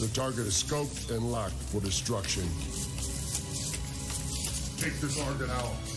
The target is scoped and locked for destruction. Take the target out.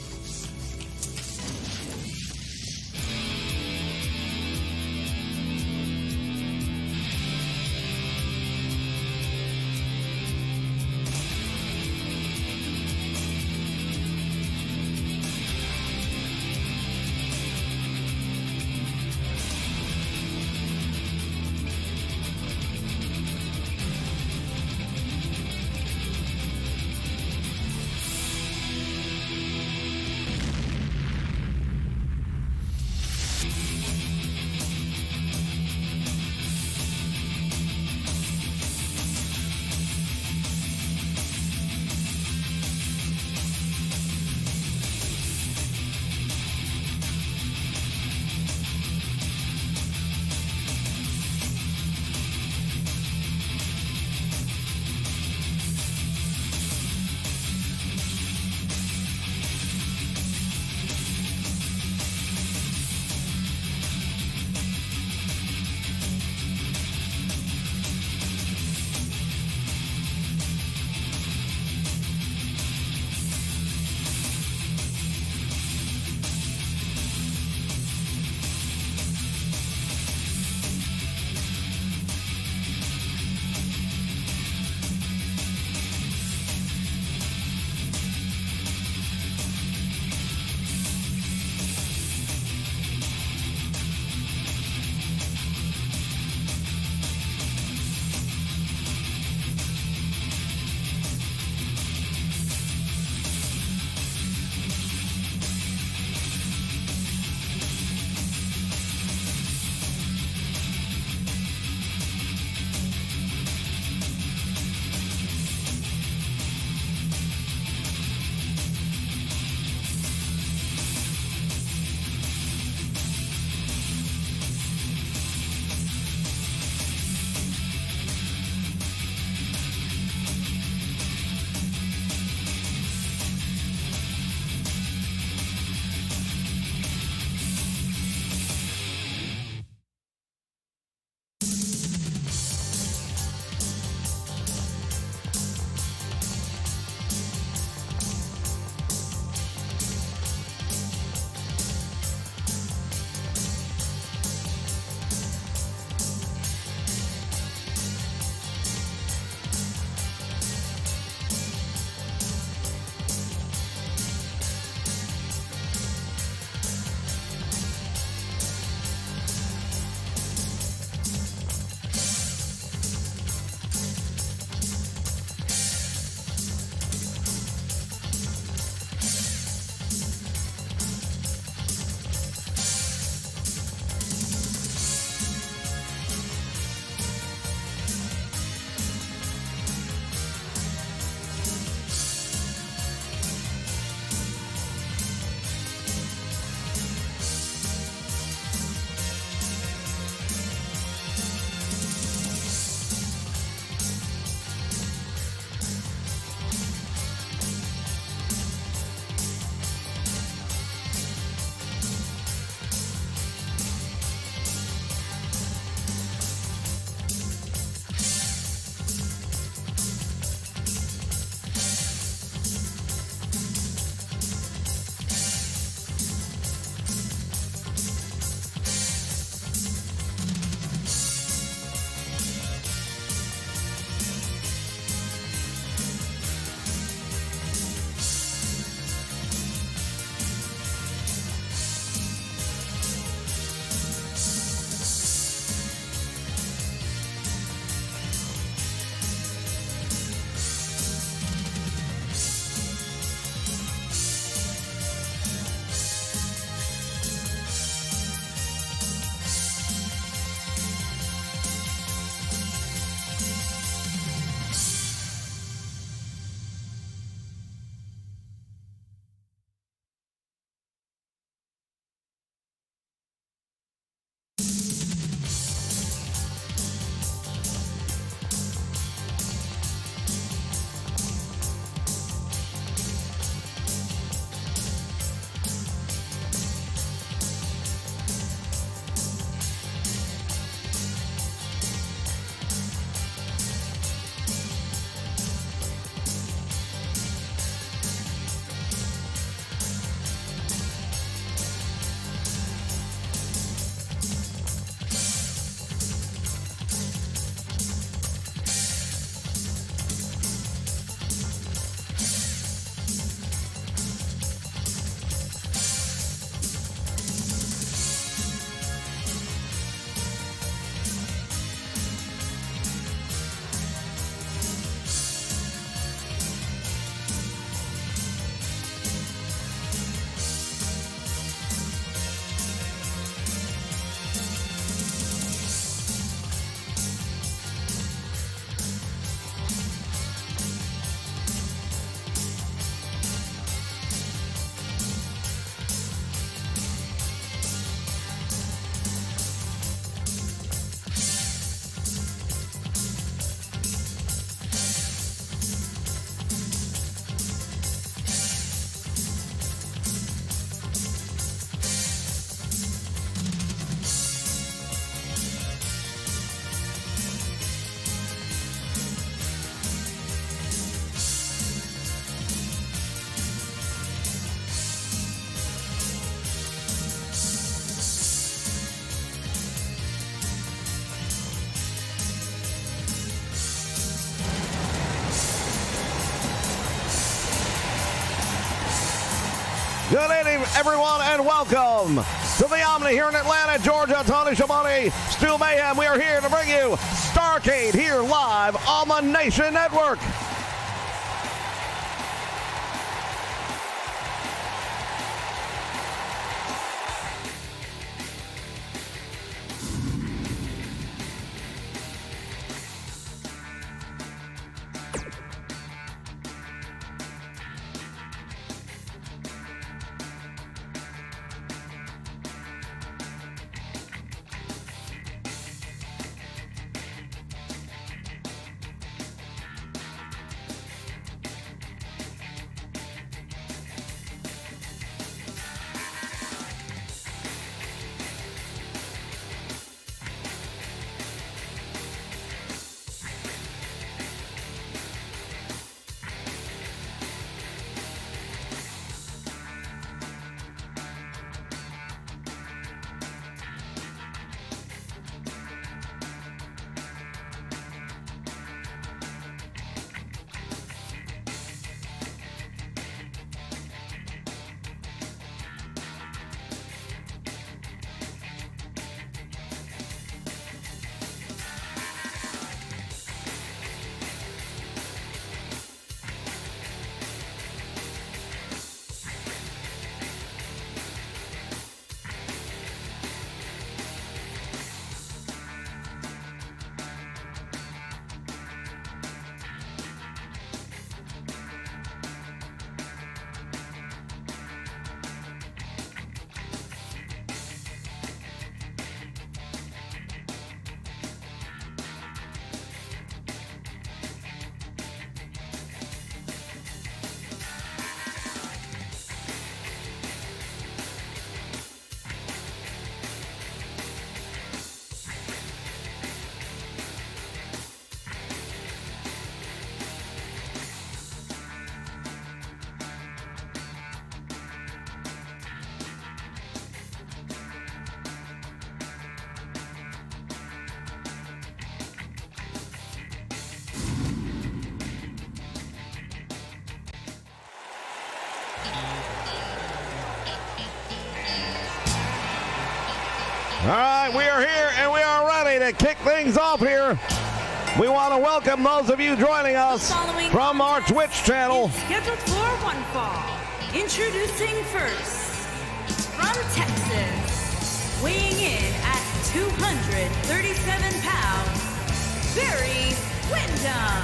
Good evening, everyone, and welcome to the Omni here in Atlanta, Georgia. Tony Schiavone, Stu Mayhem. We are here to bring you Starrcade here live on the Nation Network. All right, we are here and we are ready to kick things off here. We want to welcome those of you joining us from our Twitch channel. Scheduled for one fall. Introducing first, from Texas, weighing in at 237 pounds, Barry Windham.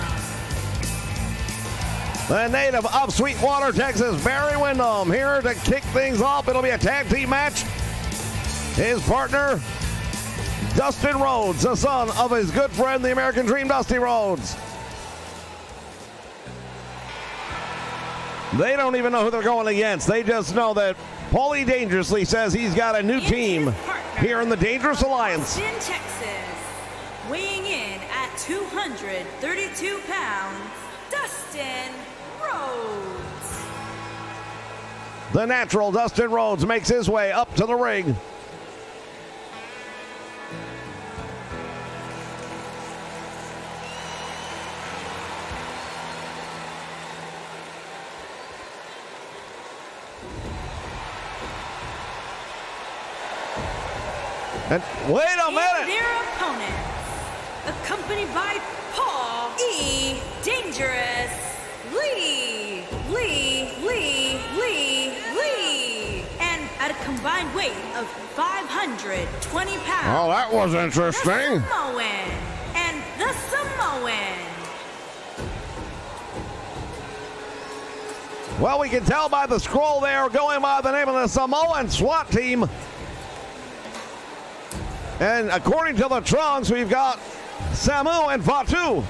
The native of Sweetwater, Texas, Barry Windham, here to kick things off. It'll be a tag team match. His partner, Dustin Rhodes, the son of his good friend, the American Dream, Dusty Rhodes. They don't even know who they're going against. They just know that Paulie Dangerously says he's got a new team here in the Dangerous Alliance. In Texas, weighing in at 232 pounds, Dustin Rhodes. The natural Dustin Rhodes makes his way up to the ring. And wait a minute! Their opponents, accompanied by Paul E. Dangerous Lee, and at a combined weight of 520 pounds. Oh, that was interesting. The Samoan and the Samoan. Well, we can tell by the scroll they are going by the name of the Samoan SWAT team. And according to the trunks, we've got Samu and Fatu.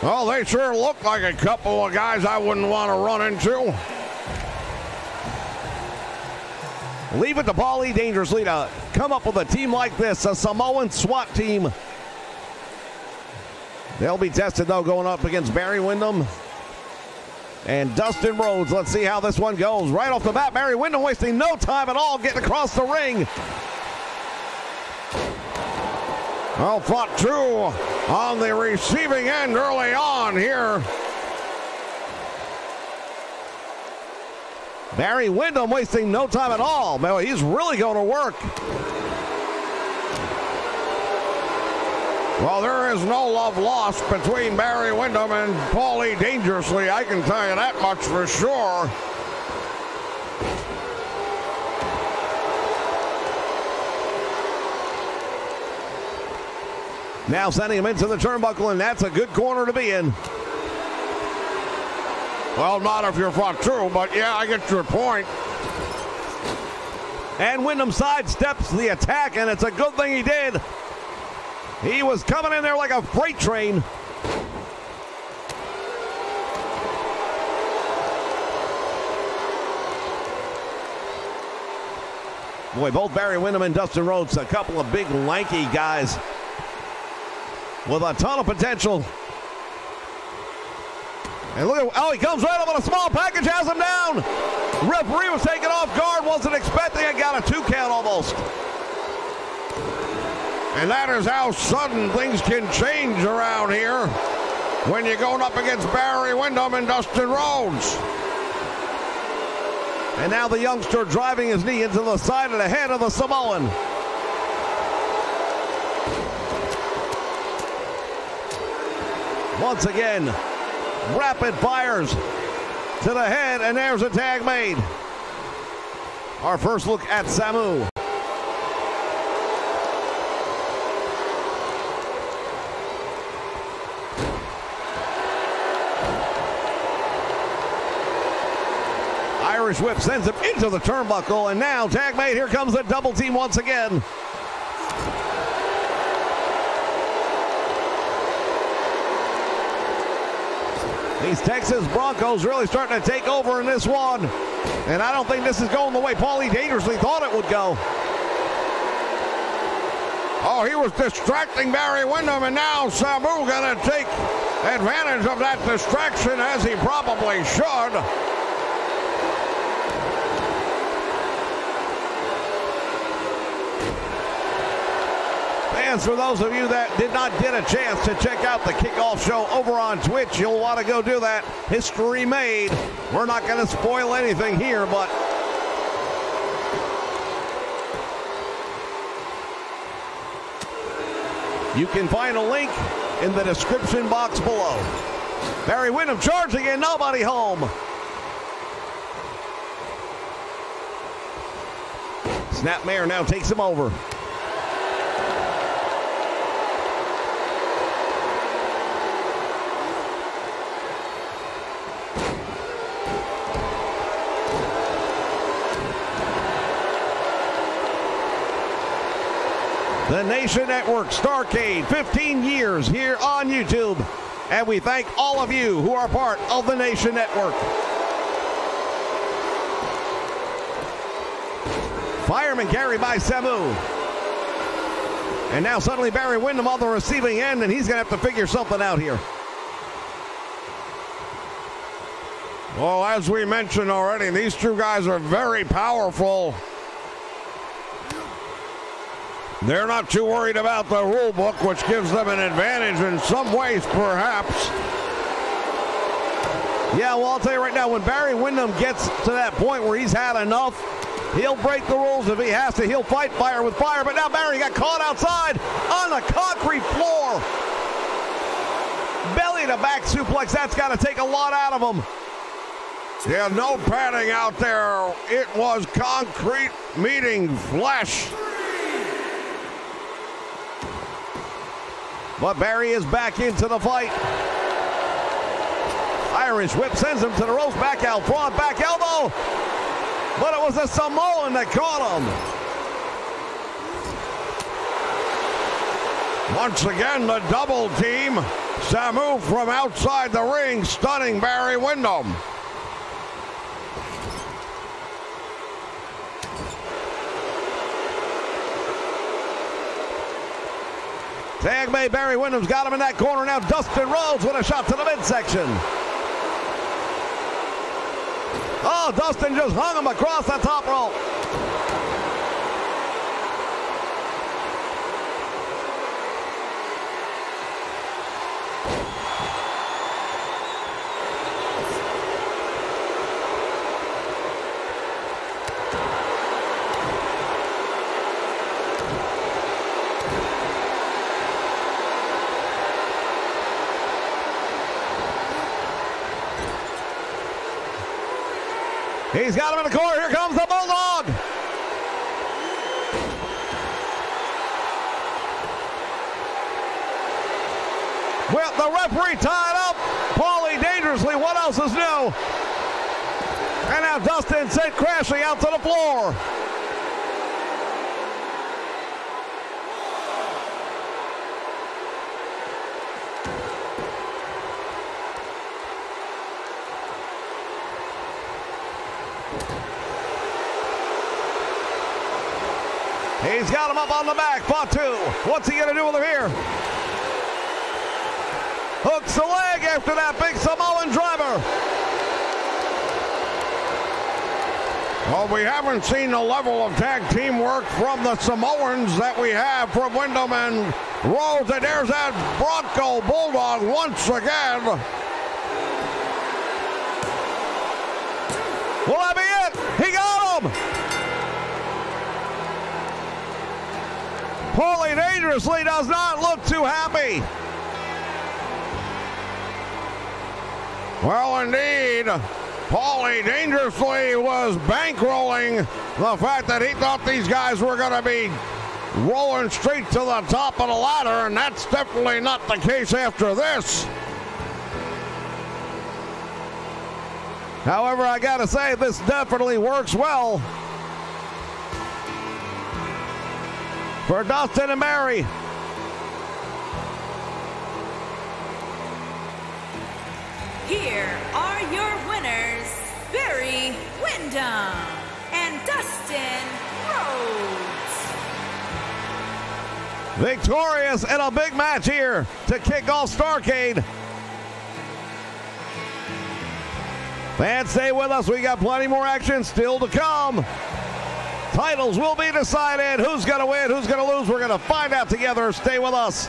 Well, they sure look like a couple of guys I wouldn't want to run into. Leave it to Paulie Dangerously to come up with a team like this, a Samoan SWAT team. They'll be tested, though, going up against Barry Windham and Dustin Rhodes. Let's see how this one goes. Right off the bat, Barry Windham wasting no time at all getting across the ring. Well, Fatu on the receiving end early on here. Barry Windham wasting no time at all. Man, he's really going to work. Well, there is no love lost between Barry Windham and Paulie Dangerously. I can tell you that much for sure. Now sending him into the turnbuckle, and that's a good corner to be in. Well, not if you're front two, but yeah, I get your point. And Windham sidesteps the attack, and it's a good thing he did. He was coming in there like a freight train. Boy, both Barry Windham and Dustin Rhodes, a couple of big, lanky guys with a ton of potential. And look at, oh, he comes right up on a small package, has him down. Referee was taken off guard, wasn't expecting it, got a 2 count almost. And that is how sudden things can change around here when you're going up against Barry Windham and Dustin Rhodes. And now the youngster driving his knee into the side of the head of the Samoan. Once again, rapid fires to the head, and there's a tag made. Our first look at Samu. Irish whip sends him into the turnbuckle, and now tag made. Here comes the double team once again. These Texas Broncos really starting to take over in this one, and I don't think this is going the way Paulie Dangerously thought it would go. Oh, he was distracting Barry Windham, and now Samu going to take advantage of that distraction, as he probably should. And for those of you that did not get a chance to check out the kickoff show over on Twitch, you'll want to go do that. History made. We're not going to spoil anything here, but you can find a link in the description box below. Barry Windham charging and nobody home. Snapmare now takes him over. The Nation Network Starrcade, 15 years here on YouTube. And we thank all of you who are part of the Nation Network. Fireman carried by Samu. And now suddenly Barry Windham on the receiving end, and he's going to have to figure something out here. Well, as we mentioned already, these two guys are very powerful. They're not too worried about the rule book, which gives them an advantage in some ways, perhaps. Yeah, well, I'll tell you right now, when Barry Windham gets to that point where he's had enough, he'll break the rules if he has to. He'll fight fire with fire. But now Barry got caught outside on the concrete floor. Belly to back suplex. That's got to take a lot out of him. Yeah, no padding out there. It was concrete meeting flesh. But Barry is back into the fight. Irish whip sends him to the ropes. Back out front, back elbow. But it was a Samoan that caught him. Once again, the double team. Samu from outside the ring, stunning Barry Windham. Tag made. Barry Windham's got him in that corner. Now Dustin Rhodes with a shot to the midsection. Oh, Dustin just hung him across the top rope. He's got him in the corner. Here comes the Bulldog. With the referee tied up, Paulie dangerously. What else is new? And now Dustin sent crashing out to the floor. He's got him up on the back. Fought two. What's he going to do with him here? Hooks the leg after that big Samoan driver. Well, we haven't seen the level of tag team work from the Samoans that we have from Wyndham and Rhodes. And there's that Bronco Bulldog once again. Will that be it? He got him! Paulie dangerously does not look too happy. Well, indeed, Paulie dangerously was bankrolling the fact that he thought these guys were going to be rolling straight to the top of the ladder, and that's definitely not the case after this. However, I gotta say, this definitely works well for Dustin and Barry. Here are your winners, Barry Windham and Dustin Rhodes. Victorious in a big match here to kick off Starrcade. Fans, stay with us. We got plenty more action still to come. Titles will be decided. Who's going to win? Who's going to lose? We're going to find out together. Stay with us.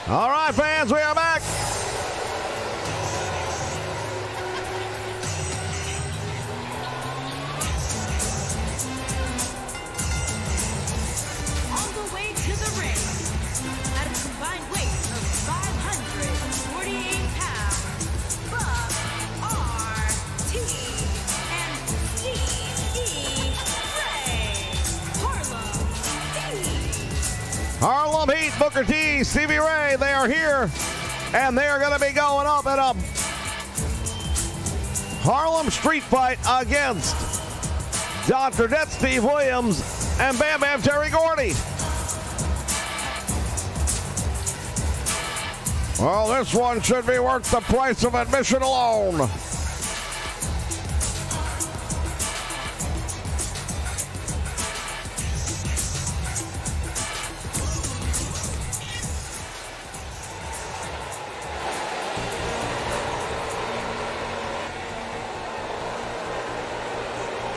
All right, fans, we are back. On the way to the ring, at a combined weight of 548 pounds, Buck R.T. and Steve Ray. Harlem Heat, Booker T, Stevie Ray, they are here, and they are going to be going up in a Harlem street fight against Dr. Det Steve Williams and Bam Bam Terry Gordy. Well, this one should be worth the price of admission alone.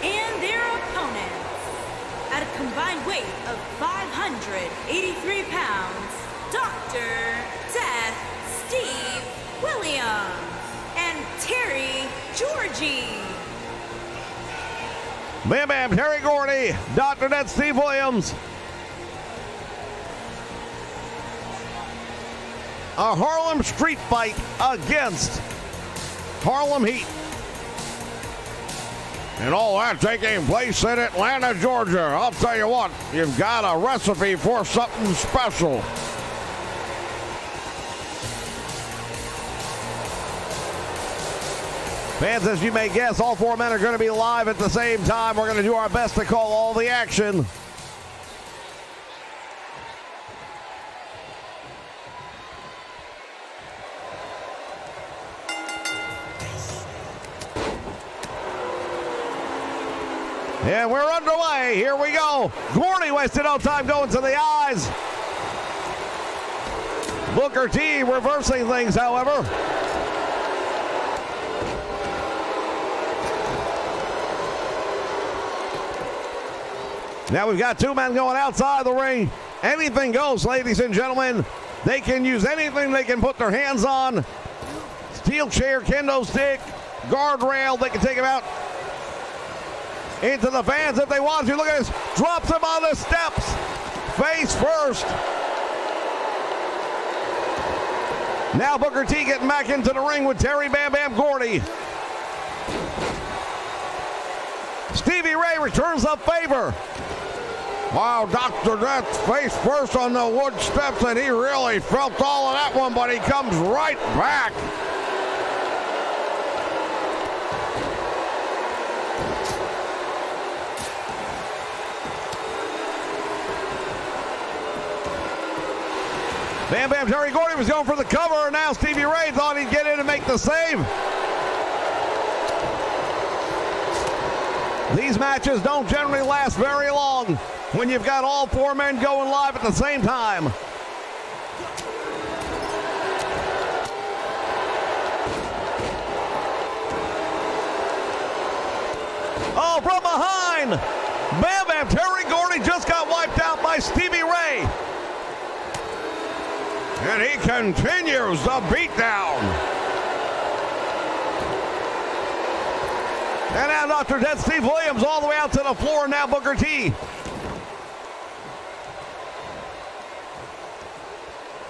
And their opponents, at a combined weight of 583 pounds, Dr. Death Steve Williams and Terry Georgie. Bam Bam, Terry Gordy, Dr. Death Steve Williams. A Harlem street fight against Harlem Heat. And all that taking place in Atlanta, Georgia. I'll tell you what, you've got a recipe for something special. Fans, as you may guess, all four men are going to be live at the same time. We're going to do our best to call all the action. And we're underway. Here we go. Gordy wasted no time going to the eyes. Booker T reversing things, however. Now we've got two men going outside the ring. Anything goes, ladies and gentlemen. They can use anything they can put their hands on. Steel chair, kendo stick, guardrail. They can take him out into the fans if they want to. Look at this. Drops him on the steps. Face first. Now Booker T getting back into the ring with Terry Bam Bam Gordy. Stevie Ray returns the favor. Wow, Dr. Death face first on the wood steps, and he really felt all of that one, but he comes right back. Bam Bam Terry Gordy was going for the cover, and now Stevie Ray thought he'd get in and make the save. These matches don't generally last very long when you've got all four men going live at the same time. Oh, from behind! Bam Bam Terry Gordy just got wiped out by Stevie Ray. And he continues the beatdown. And now Dr. Death Steve Williams all the way out to the floor. Now Booker T.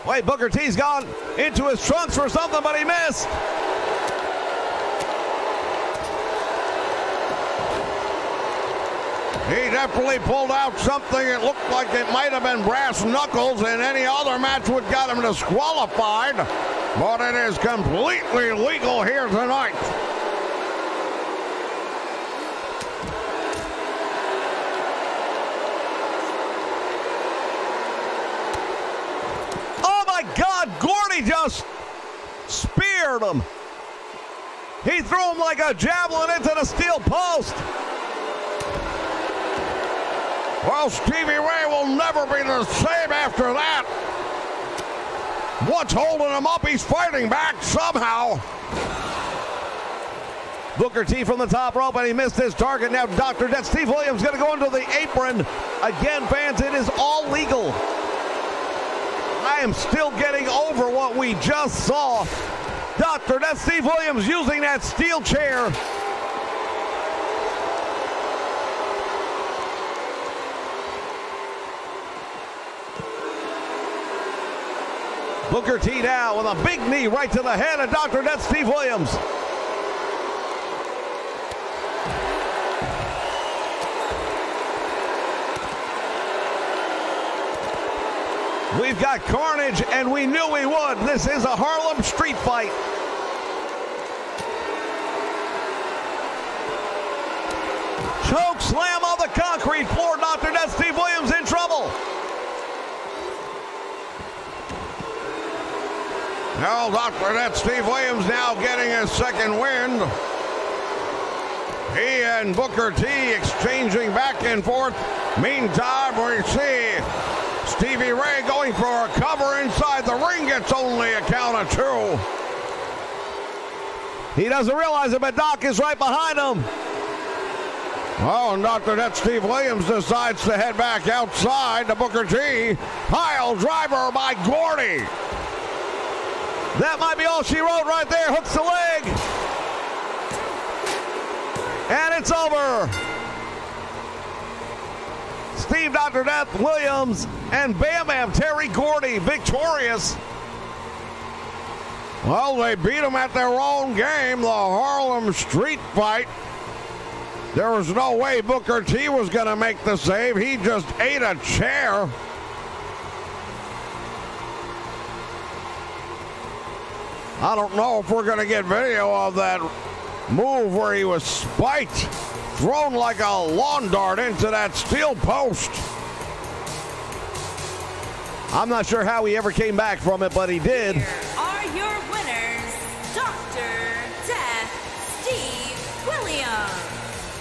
Wait, Booker T's gone into his trunks for something, but he missed. He definitely pulled out something. It looked like it might have been brass knuckles, and any other match would got him disqualified. But it is completely legal here tonight. Oh my God, Gordy just speared him. He threw him like a javelin into the steel post. Well, Stevie Ray will never be the same after that. What's holding him up? He's fighting back somehow. Booker T from the top rope, and he missed his target. Now Dr. Death Steve Williams going to go into the apron. Again, fans, it is all legal. I am still getting over what we just saw. Dr. Death Steve Williams using that steel chair. Booker T down with a big knee right to the head of Dr. Death Steve Williams. We've got carnage, and we knew we would. This is a Harlem street fight. Choke slam on the concrete floor. Dr. Death Steve Williams in trouble. Well, Dr. Net Steve Williams now getting his second wind. He and Booker T exchanging back and forth. Meantime, we see Stevie Ray going for a cover inside the ring. Gets only a count of 2. He doesn't realize it, but Doc is right behind him. Oh, and Dr. Net Steve Williams decides to head back outside to Booker T. Pile driver by Gordy. That might be all she wrote right there. Hooks the leg. And it's over. Steve Dr. Death Williams and Bam Bam Terry Gordy victorious. Well, they beat them at their own game, the Harlem Street Fight. There was no way Booker T was going to make the save. He just ate a chair. I don't know if we're going to get video of that move where he was spiked, thrown like a lawn dart into that steel post. I'm not sure how he ever came back from it, but he did. Here are your winners, Dr. Death Steve Williams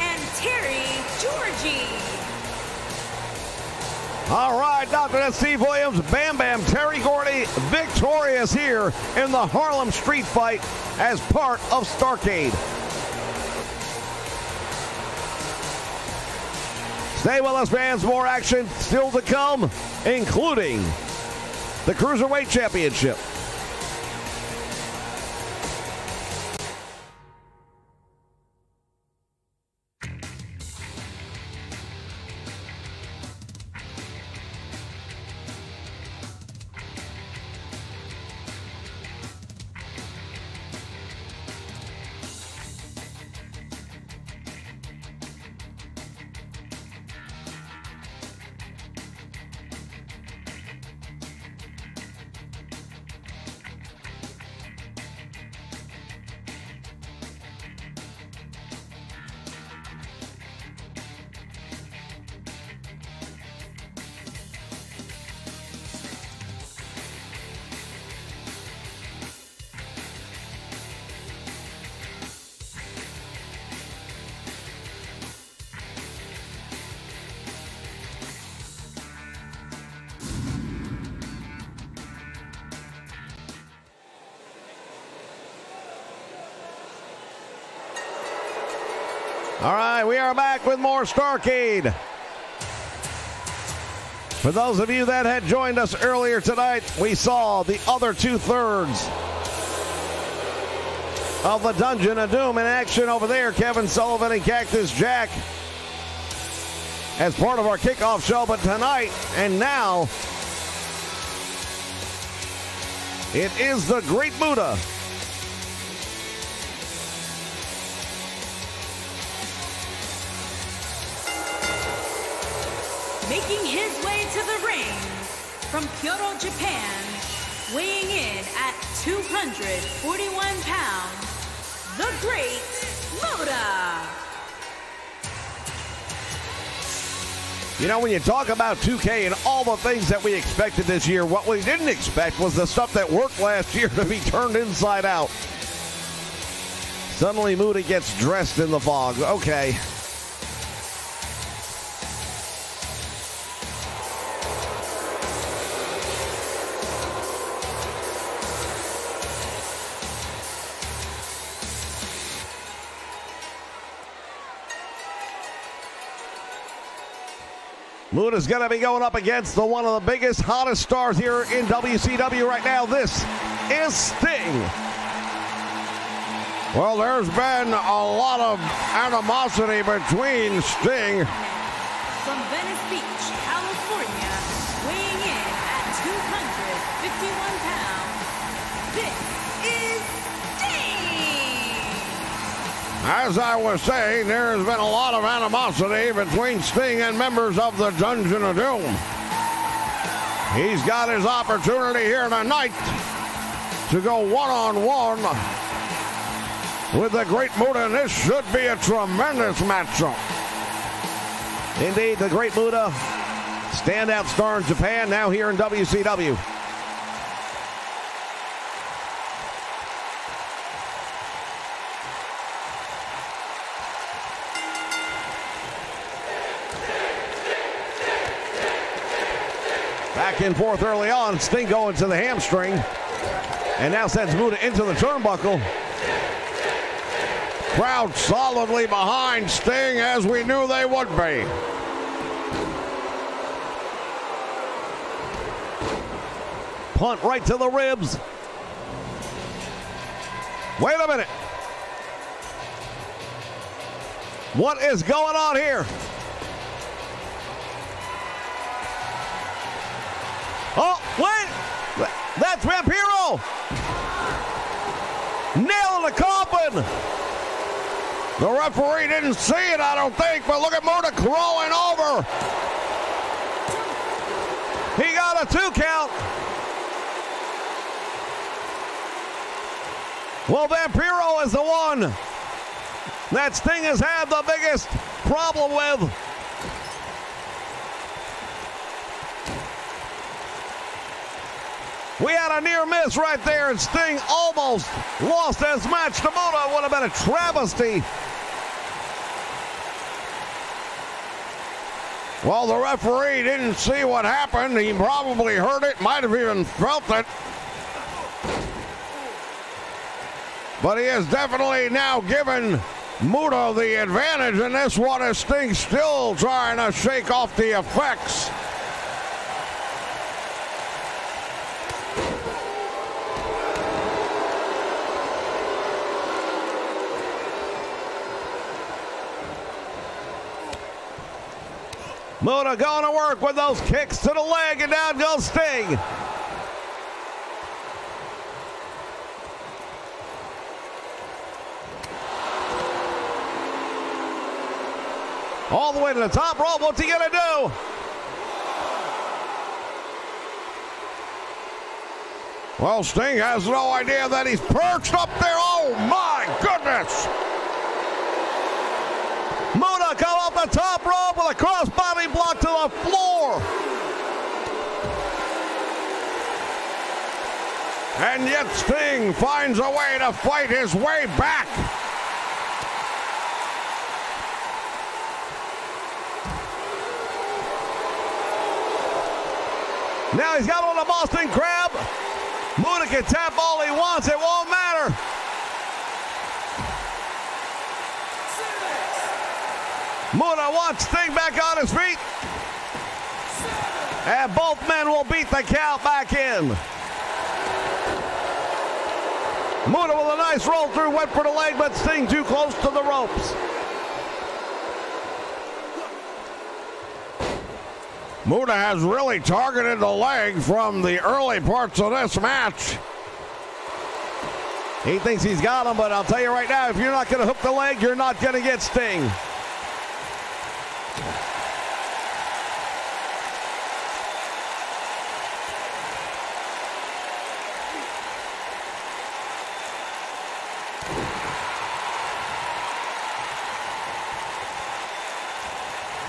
and Terry Georgie. All right, Dr. Death Steve Williams, Bam Bam Terry Gordy victorious here in the Harlem Street Fight as part of Starrcade. Stay with us, fans. More action still to come, including the Cruiserweight Championship. All right, we are back with more Starrcade. For those of you that had joined us earlier tonight, we saw the other 2/3 of the Dungeon of Doom in action over there. Kevin Sullivan and Cactus Jack as part of our kickoff show. But tonight and now, it is the Great Muta. Making his way to the ring from Kyoto, Japan, weighing in at 241 pounds, the Great Muta. You know, when you talk about 2K and all the things that we expected this year, what we didn't expect was the stuff that worked last year to be turned inside out. Suddenly Muta gets dressed in the fog. Okay. Muta's going to be going up against one of the biggest, hottest stars here in WCW right now. This is Sting. Well, there's been a lot of animosity between Sting. From Venice Beach, California, weighing in at 251 pounds, this is As I was saying, there has been a lot of animosity between Sting and members of the Dungeon of Doom. He's got his opportunity here tonight to go one-on-one with the Great Muta, and this should be a tremendous matchup. Indeed, the Great Muta, standout star in Japan, now here in WCW. Back and forth early on. Sting going to the hamstring. And now sends Muta into the turnbuckle. Crowd solidly behind Sting, as we knew they would be. Punt right to the ribs. Wait a minute. What is going on here? Oh, wait! That's Vampiro! Nailing the coffin! The referee didn't see it, I don't think, but look at Muta crawling over. He got a 2 count. Well, Vampiro is the one that Sting has had the biggest problem with. We had a near miss right there, and Sting almost lost his match to Muta. Would have been a travesty. Well, the referee didn't see what happened. He probably heard it, might have even felt it. But he has definitely now given Muta the advantage in this one, as Sting still trying to shake off the effects. Muta going to work with those kicks to the leg, and down goes Sting. All the way to the top rope. What's he going to do? Well, Sting has no idea that he's perched up there. Oh, my goodness. Muta come off the top rope with a crossbody block to the floor. And yet Sting finds a way to fight his way back. Now he's got on the Boston Crab. Muta can tap all he wants. It won't matter. Muta wants Sting back on his feet. And both men will beat the count back in. Muta with a nice roll through, went for the leg, but Sting too close to the ropes. Muta has really targeted the leg from the early parts of this match. He thinks he's got him, but I'll tell you right now, if you're not going to hook the leg, you're not going to get Sting.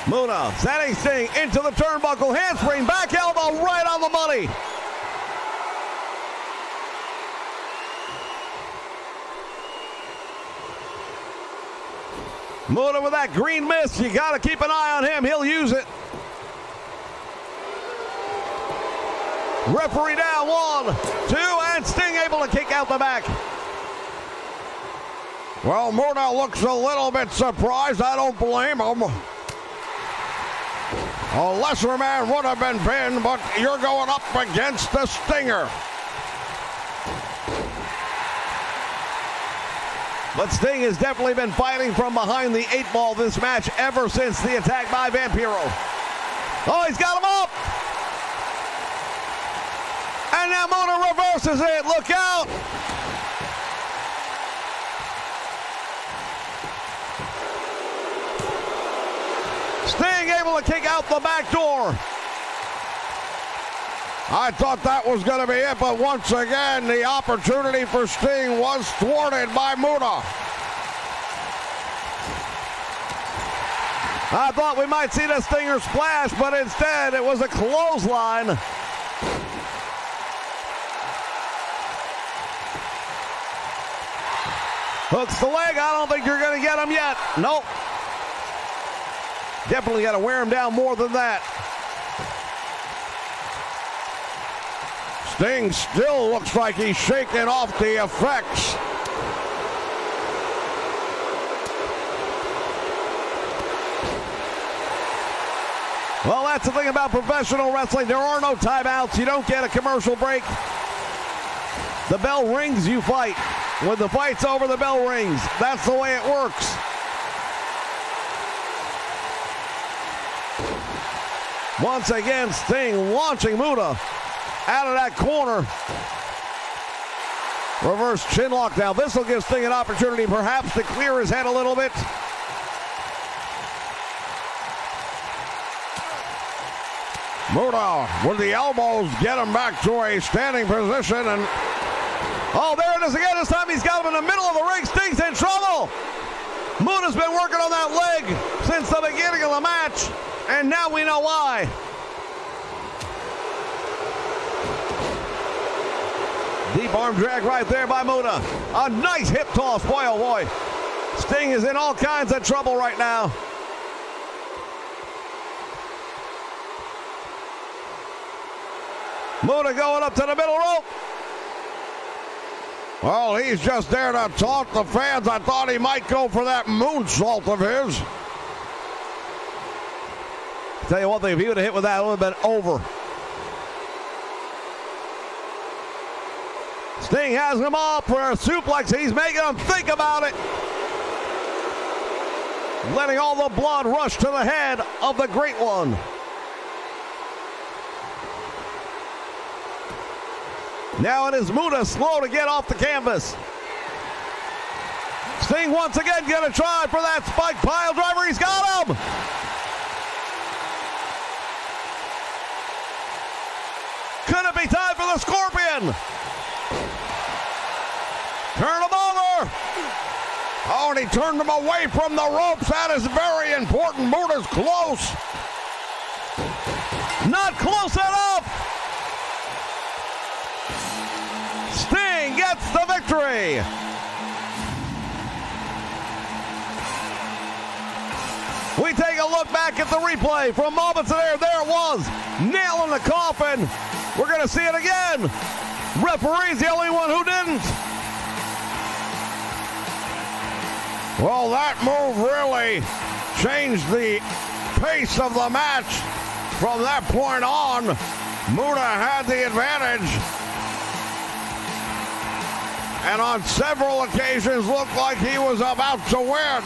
Muta sending Sting into the turnbuckle, handspring, back elbow, right on the money. Muta with that green mist, you got to keep an eye on him. He'll use it. Referee down, 1, 2, and Sting able to kick out the back. Well, Muta looks a little bit surprised. I don't blame him. A lesser man would have been pinned, but you're going up against the Stinger. But Sting has definitely been fighting from behind the 8 ball this match ever since the attack by Vampiro. Oh, he's got him up! And now Muta reverses it. Look out! Sting able to kick out the back door. I thought that was going to be it, but once again, the opportunity for Sting was thwarted by Muta. I thought we might see the Stinger splash, but instead it was a clothesline. Hooks the leg. I don't think you're going to get him yet. Nope. Definitely got to wear him down more than that. Sting still looks like he's shaking off the effects. Well, that's the thing about professional wrestling. There are no timeouts. You don't get a commercial break. The bell rings, you fight. When the fight's over, the bell rings. That's the way it works. Once again, Sting launching Muta out of that corner. Reverse chin lock. Now, this will give Sting an opportunity perhaps to clear his head a little bit. Muta with the elbows get him back to a standing position, and oh, there it is again. This time he's got him in the middle of the ring. Sting's in trouble. Muta's been working on that leg since the beginning of the match, and now we know why. Deep arm drag right there by Muta. A nice hip toss. Boy, oh boy. Sting is in all kinds of trouble right now. Muta going up to the middle rope. Well, he's just there to taunt the fans. I thought he might go for that moonsault of his. Tell you one thing, if he would have hit with that, it would have been over. Sting has him up for a suplex. He's making him think about it. Letting all the blood rush to the head of the Great One. Now it is Muta slow to get off the canvas. Sting once again going to try for that spike pile driver. He's got him. Could it be time for the Scorpion? Turn him over. Oh, and he turned him away from the ropes. That is very important. Muta's close. Not close enough. Sting gets the victory. We take a look back at the replay from moments there. There it was. Nail in the coffin. We're going to see it again. Referee's the only one who didn't. Well, that move really changed the pace of the match. From that point on, Muta had the advantage. And on several occasions looked like he was about to win.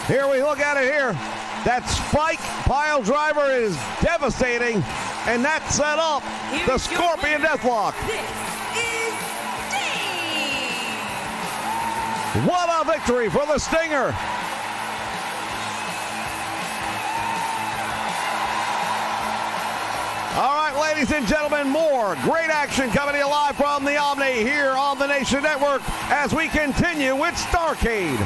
Here we look at it here. That spike pile driver is devastating, and that set up the Scorpion Deathlock. This is Sting. What a victory for the Stinger. All right, ladies and gentlemen, more great action coming to you live from the Omni here on the Nation Network as we continue with Starrcade.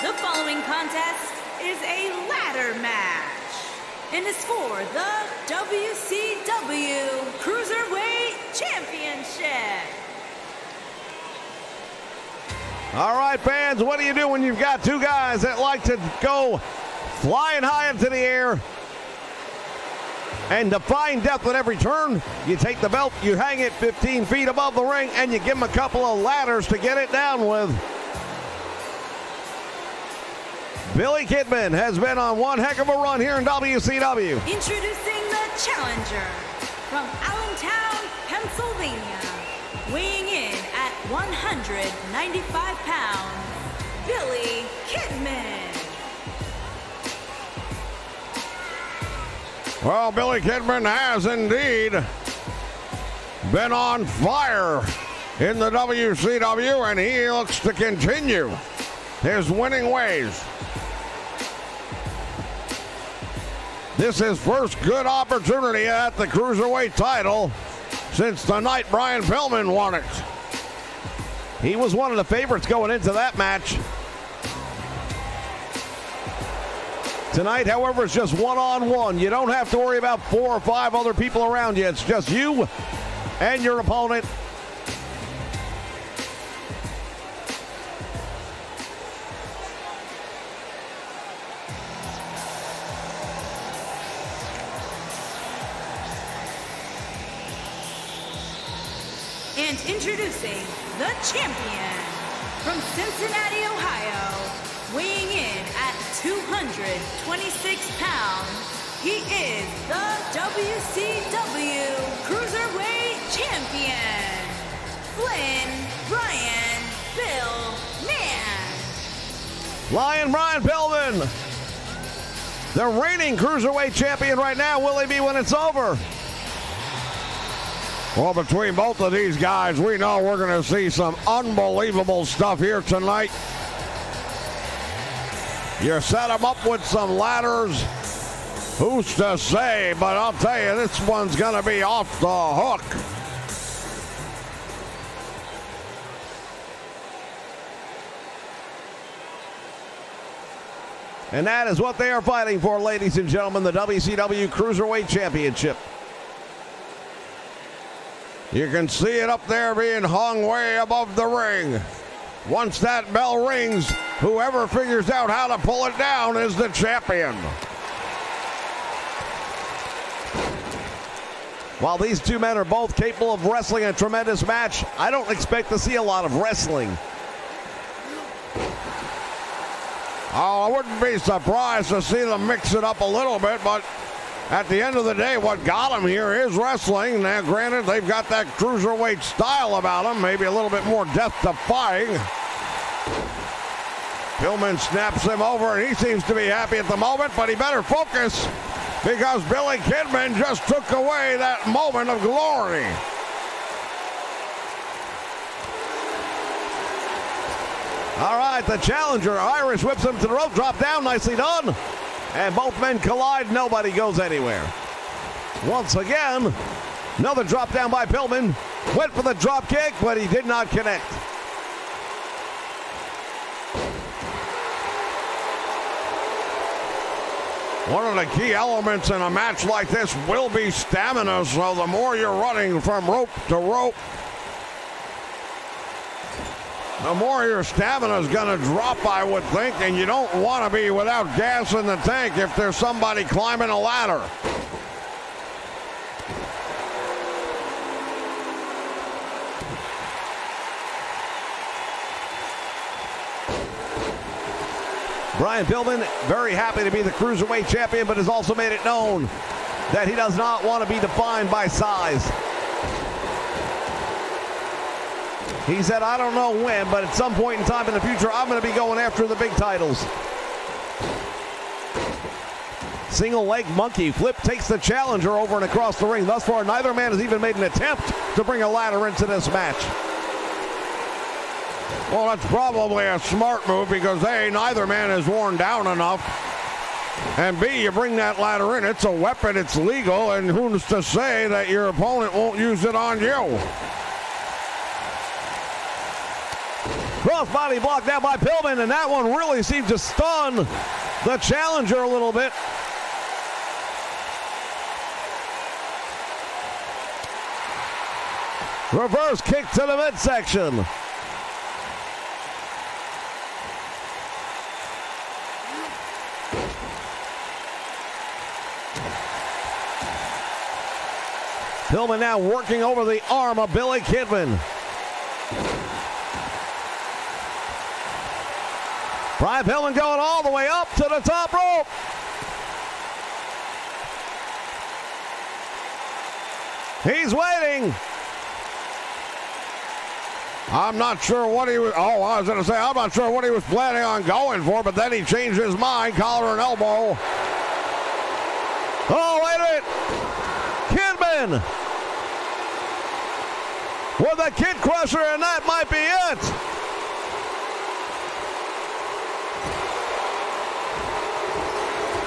The following contest is a ladder match and is for the WCW Cruiserweight Championship. All right, fans, what do you do when you've got two guys that like to go flying high into the air and defying death at every turn? You take the belt, you hang it 15 feet above the ring, and you give them a couple of ladders to get it down with. Billy Kidman has been on one heck of a run here in WCW. Introducing the challenger from Allentown, Pennsylvania, weighing in at 195 pounds, Billy Kidman. Well, Billy Kidman has indeed been on fire in the WCW, and he looks to continue his winning ways. This is his first good opportunity at the Cruiserweight title since the night Brian Pillman won it. He was one of the favorites going into that match. Tonight, however, it's just one-on-one. You don't have to worry about 4 or 5 other people around you. It's just you and your opponent. And introducing the champion from Cincinnati, Ohio, weighing in at 226 pounds, he is the WCW Cruiserweight Champion, Flynn Brian Bill Mann. Lion Brian Pillman, the reigning Cruiserweight champion right now. Will he be when it's over? Well, between both of these guys, we know we're going to see some unbelievable stuff here tonight. You set them up with some ladders. Who's to say? But I'll tell you, this one's going to be off the hook. And that is what they are fighting for, ladies and gentlemen, the WCW Cruiserweight Championship. You can see it up there being hung way above the ring. Once that bell rings, whoever figures out how to pull it down is the champion. While these two men are both capable of wrestling a tremendous match, I don't expect to see a lot of wrestling. Oh, I wouldn't be surprised to see them mix it up a little bit, but at the end of the day, what got them here is wrestling. Now, granted, they've got that cruiserweight style about them, maybe a little bit more death-defying. Pillman snaps him over, and he seems to be happy at the moment, but he better focus because Billy Kidman just took away that moment of glory. All right, the challenger, Irish whips him to the rope, drop down, nicely done. And both men collide, nobody goes anywhere. Once again, another drop down by Pillman. Went for the drop kick, but he did not connect. One of the key elements in a match like this will be stamina, so the more you're running from rope to rope, the more your stamina is going to drop, I would think, and you don't want to be without gas in the tank if there's somebody climbing a ladder. Brian Pillman, very happy to be the Cruiserweight champion, but has also made it known that he does not want to be defined by size. He said, I don't know when, but at some point in time in the future, I'm going to be going after the big titles. Single leg monkey flip takes the challenger over and across the ring. Thus far, neither man has even made an attempt to bring a ladder into this match. Well, that's probably a smart move because A, neither man is worn down enough. And B, you bring that ladder in, it's a weapon, it's legal, and who's to say that your opponent won't use it on you? Crossbody blocked down by Pillman, and that one really seemed to stun the challenger a little bit. Reverse kick to the midsection. Pillman now working over the arm of Billy Kidman. Brian Pillman going all the way up to the top rope. He's waiting. I'm not sure what he was. Oh, I was going to say, I'm not sure what he was planning on going for, but then he changed his mind. Collar and elbow. Oh, wait a minute. Kidman with a kid crusher, and that might be it.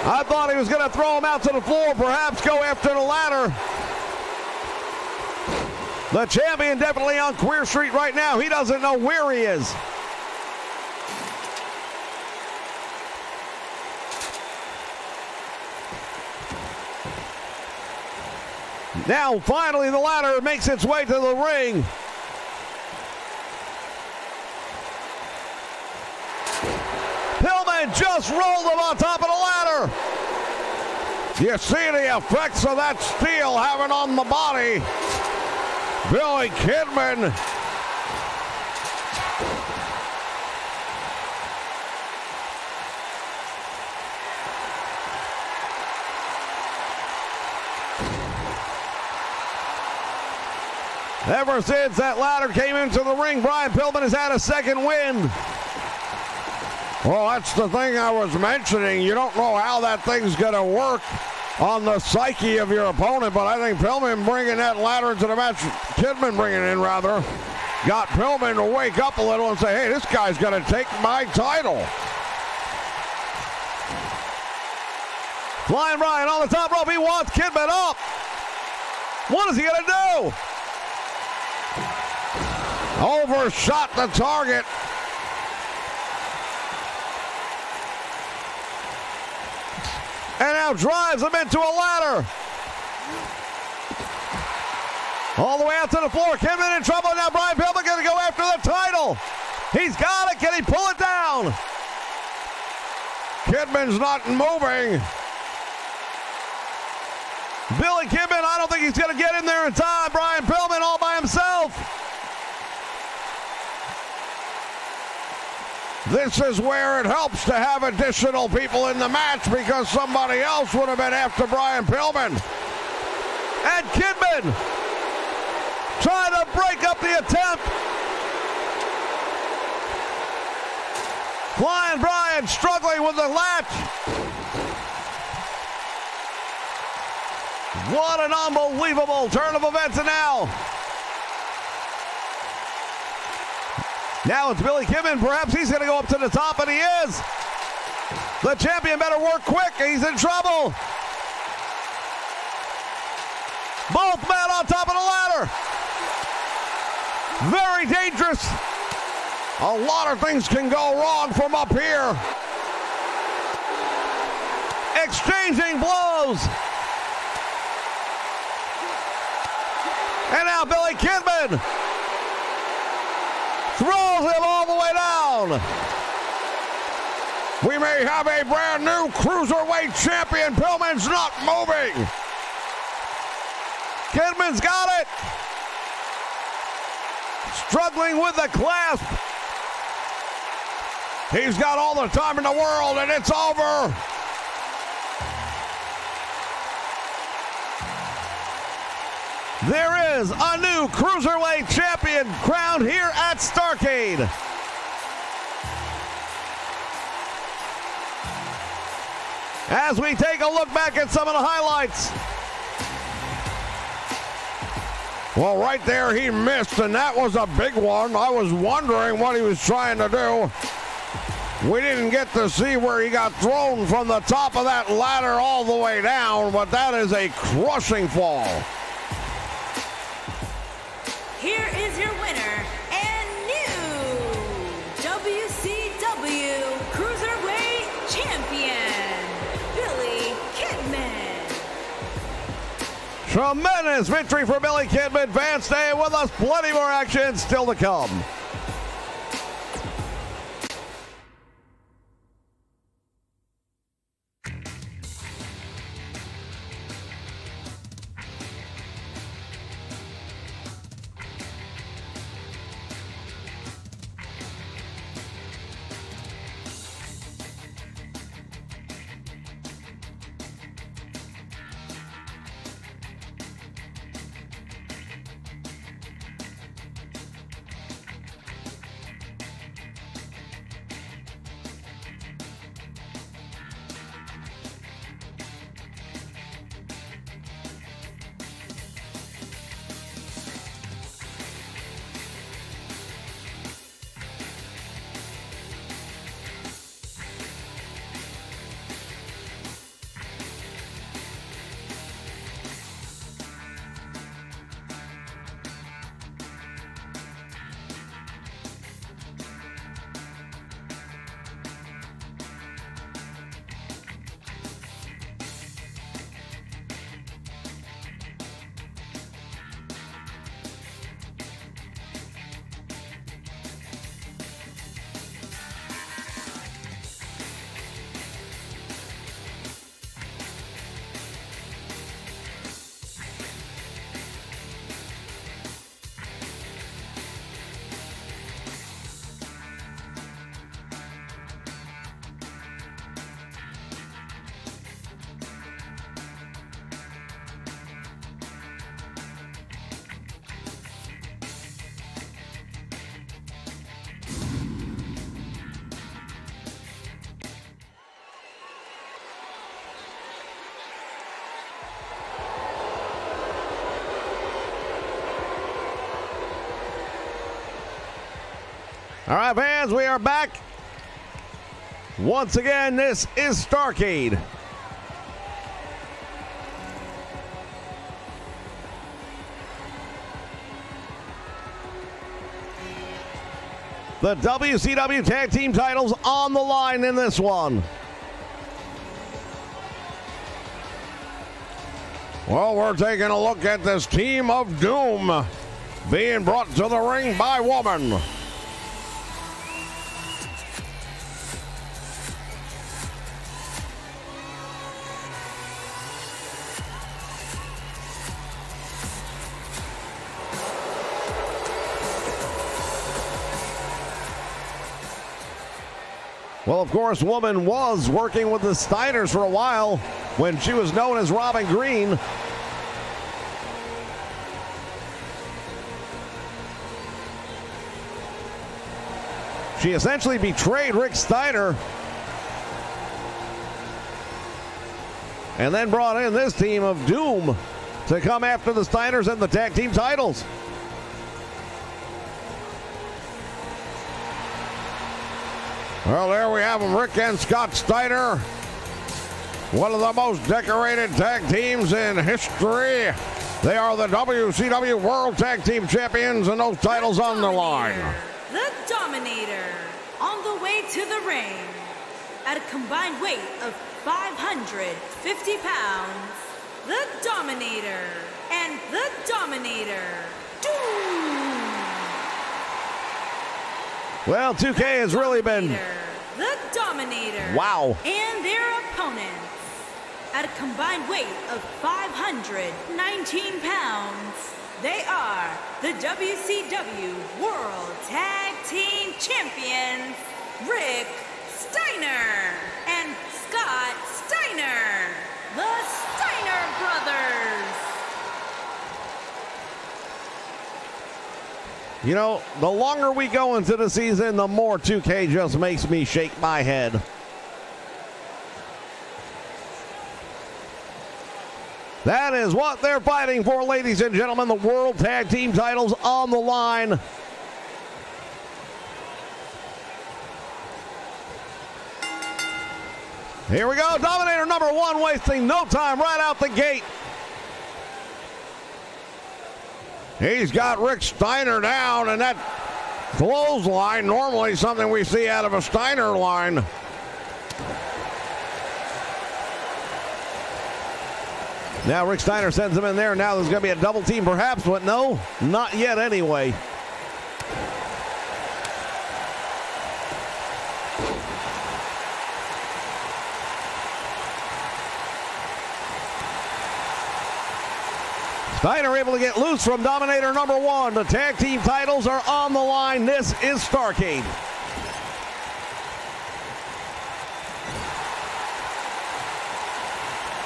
I thought he was going to throw him out to the floor, perhaps go after the ladder. The champion definitely on Queer Street right now. He doesn't know where he is. Now, finally, the ladder makes its way to the ring. Pillman just rolled him on top of the ladder. You see the effects of that steel having on the body. Billy Kidman. Ever since that ladder came into the ring, Brian Pillman has had a second wind. Well, that's the thing I was mentioning. You don't know how that thing's going to work on the psyche of your opponent, but I think Pillman bringing that ladder into the match, Kidman bringing it in rather, got Pillman to wake up a little and say, hey, this guy's going to take my title. Flying Brian on the top rope. He wants Kidman up. What is he going to do? Overshot the target. And now drives him into a ladder. All the way out to the floor. Kidman in trouble. Now Brian Pillman going to go after the title. He's got it. Can he pull it down? Kidman's not moving. Billy Kidman, I don't think he's going to get in there in time. Brian Pillman all by himself. This is where it helps to have additional people in the match because somebody else would have been after Brian Pillman. And Kidman trying to break up the attempt. Flying Brian struggling with the latch. What an unbelievable turn of events now. Now it's Billy Kidman. Perhaps he's going to go up to the top, and he is. The champion better work quick. He's in trouble. Both men on top of the ladder. Very dangerous. A lot of things can go wrong from up here. Exchanging blows. And now Billy Kidman throws him all the way down. We may have a brand new Cruiserweight champion. Pillman's not moving. Kidman's got it. Struggling with the clasp. He's got all the time in the world, and it's over. There is a new Cruiserweight champion crowned here at Starrcade. As we take a look back at some of the highlights. Well, right there he missed, and that was a big one. I was wondering what he was trying to do. We didn't get to see where he got thrown from the top of that ladder all the way down, but that is a crushing fall. Here is your winner and new WCW Cruiserweight Champion, Billy Kidman. Tremendous victory for Billy Kidman. Fans, stay with us. Plenty more action still to come. All right, fans, we are back. Once again, this is Starrcade. The WCW Tag Team titles on the line in this one. Well, we're taking a look at this Team of Doom being brought to the ring by woman. Well, of course, woman was working with the Steiners for a while when she was known as Robin Green. She essentially betrayed Rick Steiner and then brought in this Team of Doom to come after the Steiners and the tag team titles. Well, there we have them, Rick and Scott Steiner. One of the most decorated tag teams in history. They are the WCW World Tag Team Champions, and those titles on the line. The Dominator on the way to the ring at a combined weight of 550 pounds. The Dominator and the Dominator. Doom! Well, 2K has really been... The Dominator. Wow. And their opponents at a combined weight of 519 pounds. They are the WCW World Tag Team Champions, Rick Steiner and Scott Steiner, the Steiner Brothers. You know, the longer we go into the season, the more 2K just makes me shake my head. That is what they're fighting for, ladies and gentlemen. The World Tag Team titles on the line. Here we go. Dominator number one, wasting no time right out the gate. He's got Rick Steiner down, and that clothesline, normally something we see out of a Steiner line. Now Rick Steiner sends him in there. Now there's going to be a double team perhaps, but no, not yet anyway. Steiner able to get loose from Dominator number one. The tag team titles are on the line. This is Starrcade.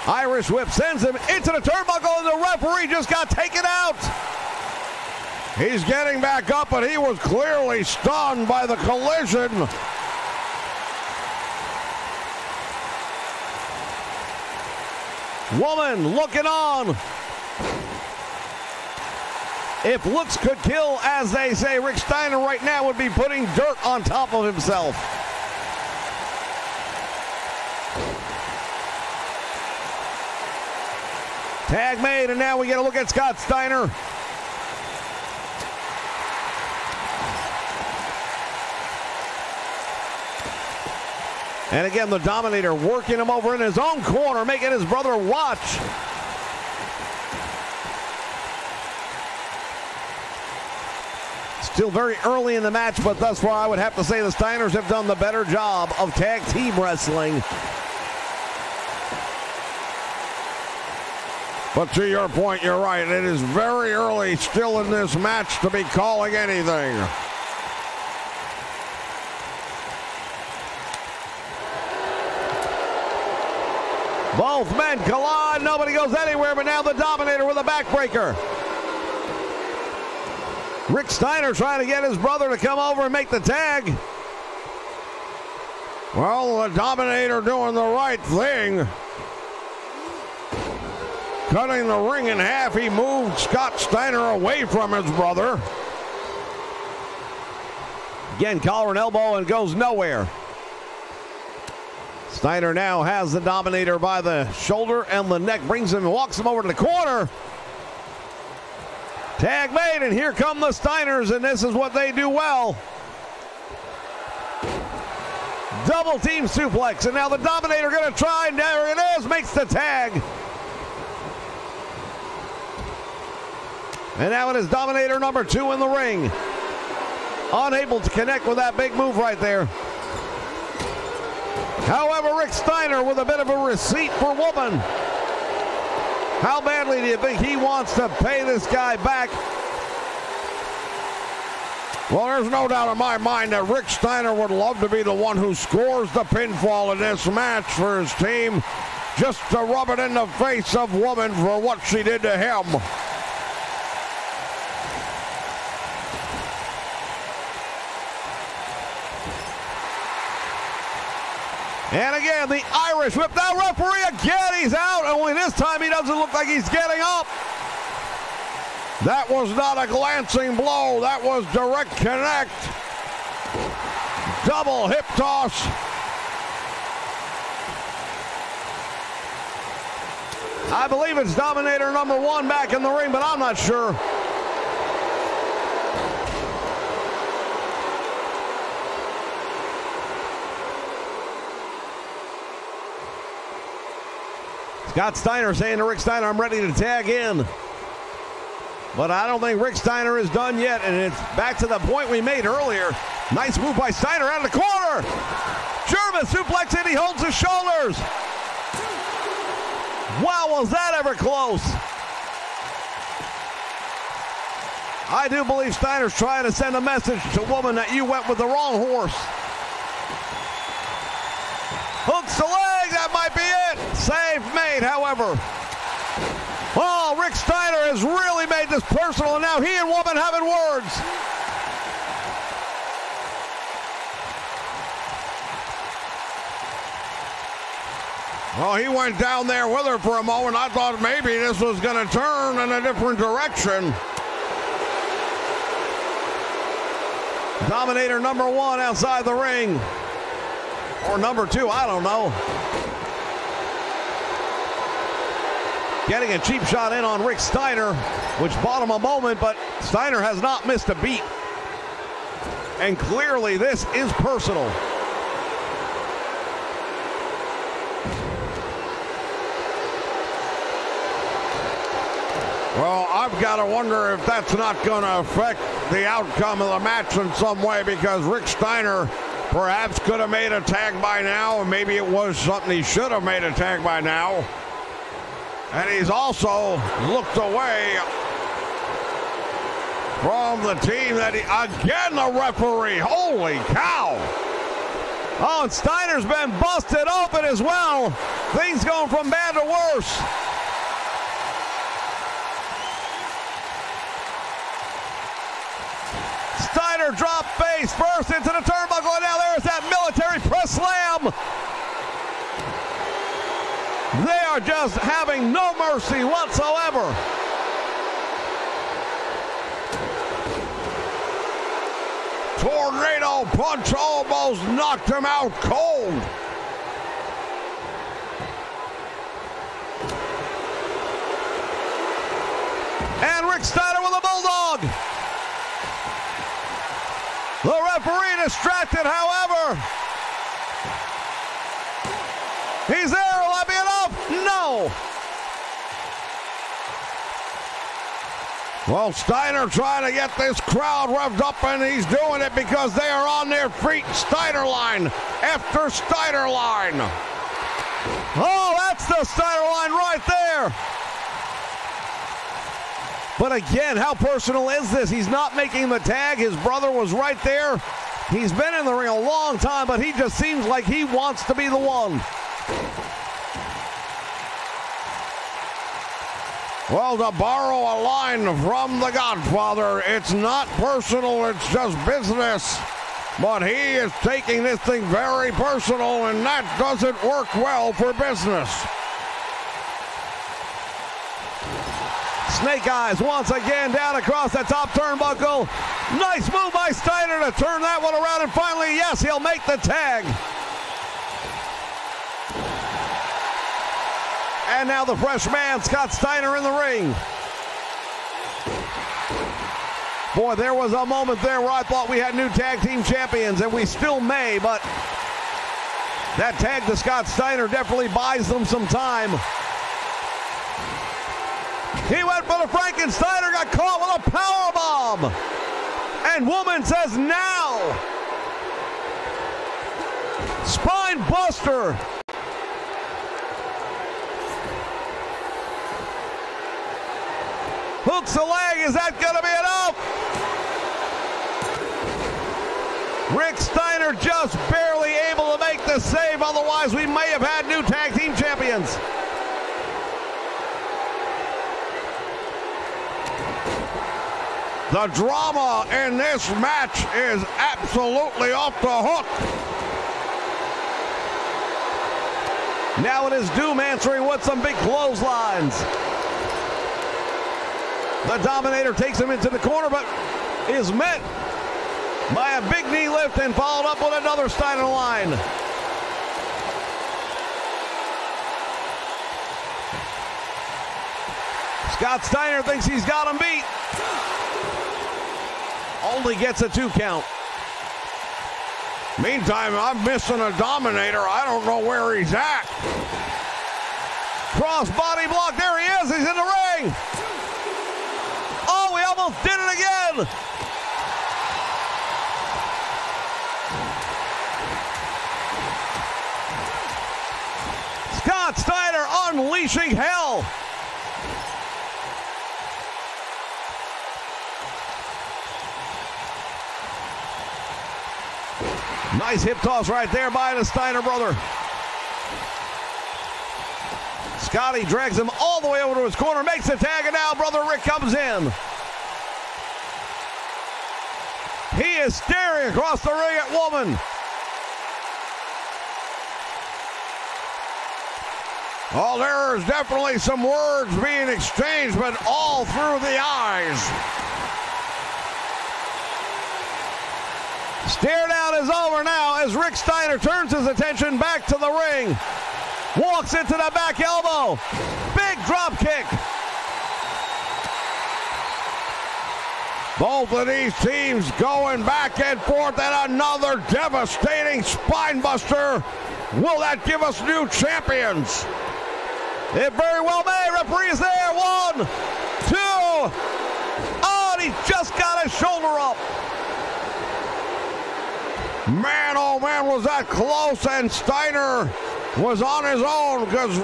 Irish whip sends him into the turnbuckle, and the referee just got taken out. He's getting back up, but he was clearly stunned by the collision. Woman looking on. If looks could kill, as they say, Rick Steiner right now would be putting dirt on top of himself. Tag made, and now we get a look at Scott Steiner. And again, the Dominator working him over in his own corner, making his brother watch. Still very early in the match, but thus far I would have to say the Steiners have done the better job of tag team wrestling. But to your point, you're right. It is very early still in this match to be calling anything. Both men collide. Nobody goes anywhere, but now the Dominator with a backbreaker. Rick Steiner trying to get his brother to come over and make the tag. Well, the Dominator doing the right thing. Cutting the ring in half, he moved Scott Steiner away from his brother. Again, collar and elbow and goes nowhere. Steiner now has the Dominator by the shoulder and the neck, brings him and walks him over to the corner. Tag made, and here come the Steiners, and this is what they do well. Double team suplex, and now the Dominator going to try, and there it is, makes the tag. And now it is Dominator number 2 in the ring. Unable to connect with that big move right there. However, Rick Steiner with a bit of a receipt for woman. How badly do you think he wants to pay this guy back? Well, there's no doubt in my mind that Rick Steiner would love to be the one who scores the pinfall in this match for his team, just to rub it in the face of woman for what she did to him. And again, the Irish whip. Now referee again, he's out. Only this time he doesn't look like he's getting up. That was not a glancing blow. That was direct connect. Double hip toss. I believe it's Dominator number 1 back in the ring, but I'm not sure. Scott Steiner saying to Rick Steiner, I'm ready to tag in. But I don't think Rick Steiner is done yet, and it's back to the point we made earlier. Nice move by Steiner out of the corner. German suplex, and he holds his shoulders. Wow, was that ever close? I do believe Steiner's trying to send a message to woman that you went with the wrong horse. Hooks the leg, that might be it. Save made, however. Oh, Rick Steiner has really made this personal, and now he and woman having words. Well, he went down there with her for a moment. I thought maybe this was going to turn in a different direction. Dominator number 1 outside the ring. Or number 2, I don't know. Getting a cheap shot in on Rick Steiner, which bought him a moment, but Steiner has not missed a beat. And clearly this is personal. Well, I've got to wonder if that's not going to affect the outcome of the match in some way, because Rick Steiner perhaps could have made a tag by now, and maybe it was something he should have made a tag by now. And he's also looked away from the team that again, the referee, holy cow. Oh, and Steiner's been busted open as well. Things going from bad to worse. Steiner drop face first into the turnbuckle, and now there's that military press slam. They are just having no mercy whatsoever. Tornado punch almost knocked him out cold. And Rick Steiner with a bulldog. The referee distracted, however. He's there. Will that be enough? No. Well, Steiner trying to get this crowd revved up, and he's doing it because they are on their feet. Steiner line after Steiner line. Oh, that's the Steiner line right there. But again, how personal is this? He's not making the tag. His brother was right there. He's been in the ring a long time, but he just seems like he wants to be the one. Well, to borrow a line from The Godfather, it's not personal, it's just business. But he is taking this thing very personal, and that doesn't work well for business. Snake eyes once again down across the top turnbuckle. Nice move by Steiner to turn that one around, and finally, yes, he'll make the tag. And now the fresh man, Scott Steiner, in the ring. Boy, there was a moment there where I thought we had new tag team champions, and we still may, but that tag to Scott Steiner definitely buys them some time. He went for the Frankensteiner, got caught with a powerbomb. And Woman says now. Spine buster. Hooks the leg. Is that going to be enough? Rick Steiner just barely able to make the save. Otherwise, we may have had new tag team champions. The drama in this match is absolutely off the hook. Now it is Doom answering with some big clotheslines. The Dominator takes him into the corner, but is met by a big knee lift and followed up with another Steiner line. Scott Steiner thinks he's got him beat. Only gets a 2 count. Meantime, I'm missing a Dominator. I don't know where he's at. Cross body block. There he is. He's in the ring. Oh, we almost did it again. Scott Steiner unleashing hell. Nice hip toss right there by the Steiner brother. Scotty drags him all the way over to his corner, makes the tag, and now brother Rick comes in. He is staring across the ring at Woman. Oh, there's definitely some words being exchanged, but all through the eyes. Stare down is over now as Rick Steiner turns his attention back to the ring. Walks into the back elbow. Big drop kick. Both of these teams going back and forth, and another devastating spine buster. Will that give us new champions? It very well may. Referee's there. 1, 2. Oh, and he just got his shoulder up. Man, oh man, was that close, and Steiner was on his own because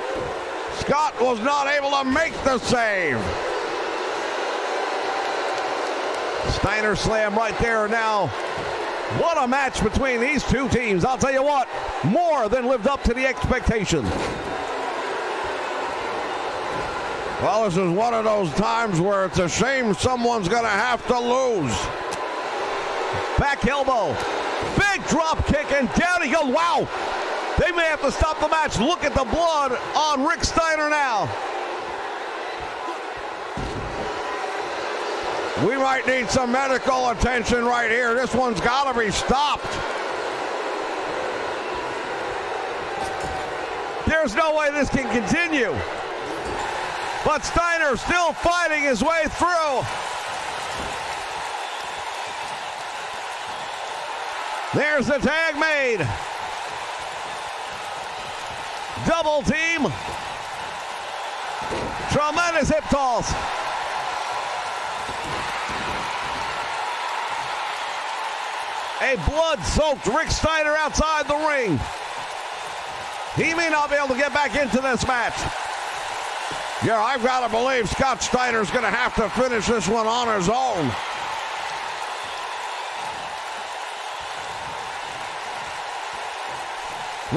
Scott was not able to make the save. Steiner slam right there now. What a match between these two teams. I'll tell you what, more than lived up to the expectation. Well, this is one of those times where it's a shame someone's going to have to lose. Back elbow. Big drop kick, and down he goes. Wow. They may have to stop the match. Look at the blood on Rick Steiner now. We might need some medical attention right here. This one's got to be stopped. There's no way this can continue. But Steiner still fighting his way through. There's the tag made. Double team. Tremendous hip toss. A blood-soaked Rick Steiner outside the ring. He may not be able to get back into this match. Yeah, I've got to believe Scott Steiner's going to have to finish this one on his own.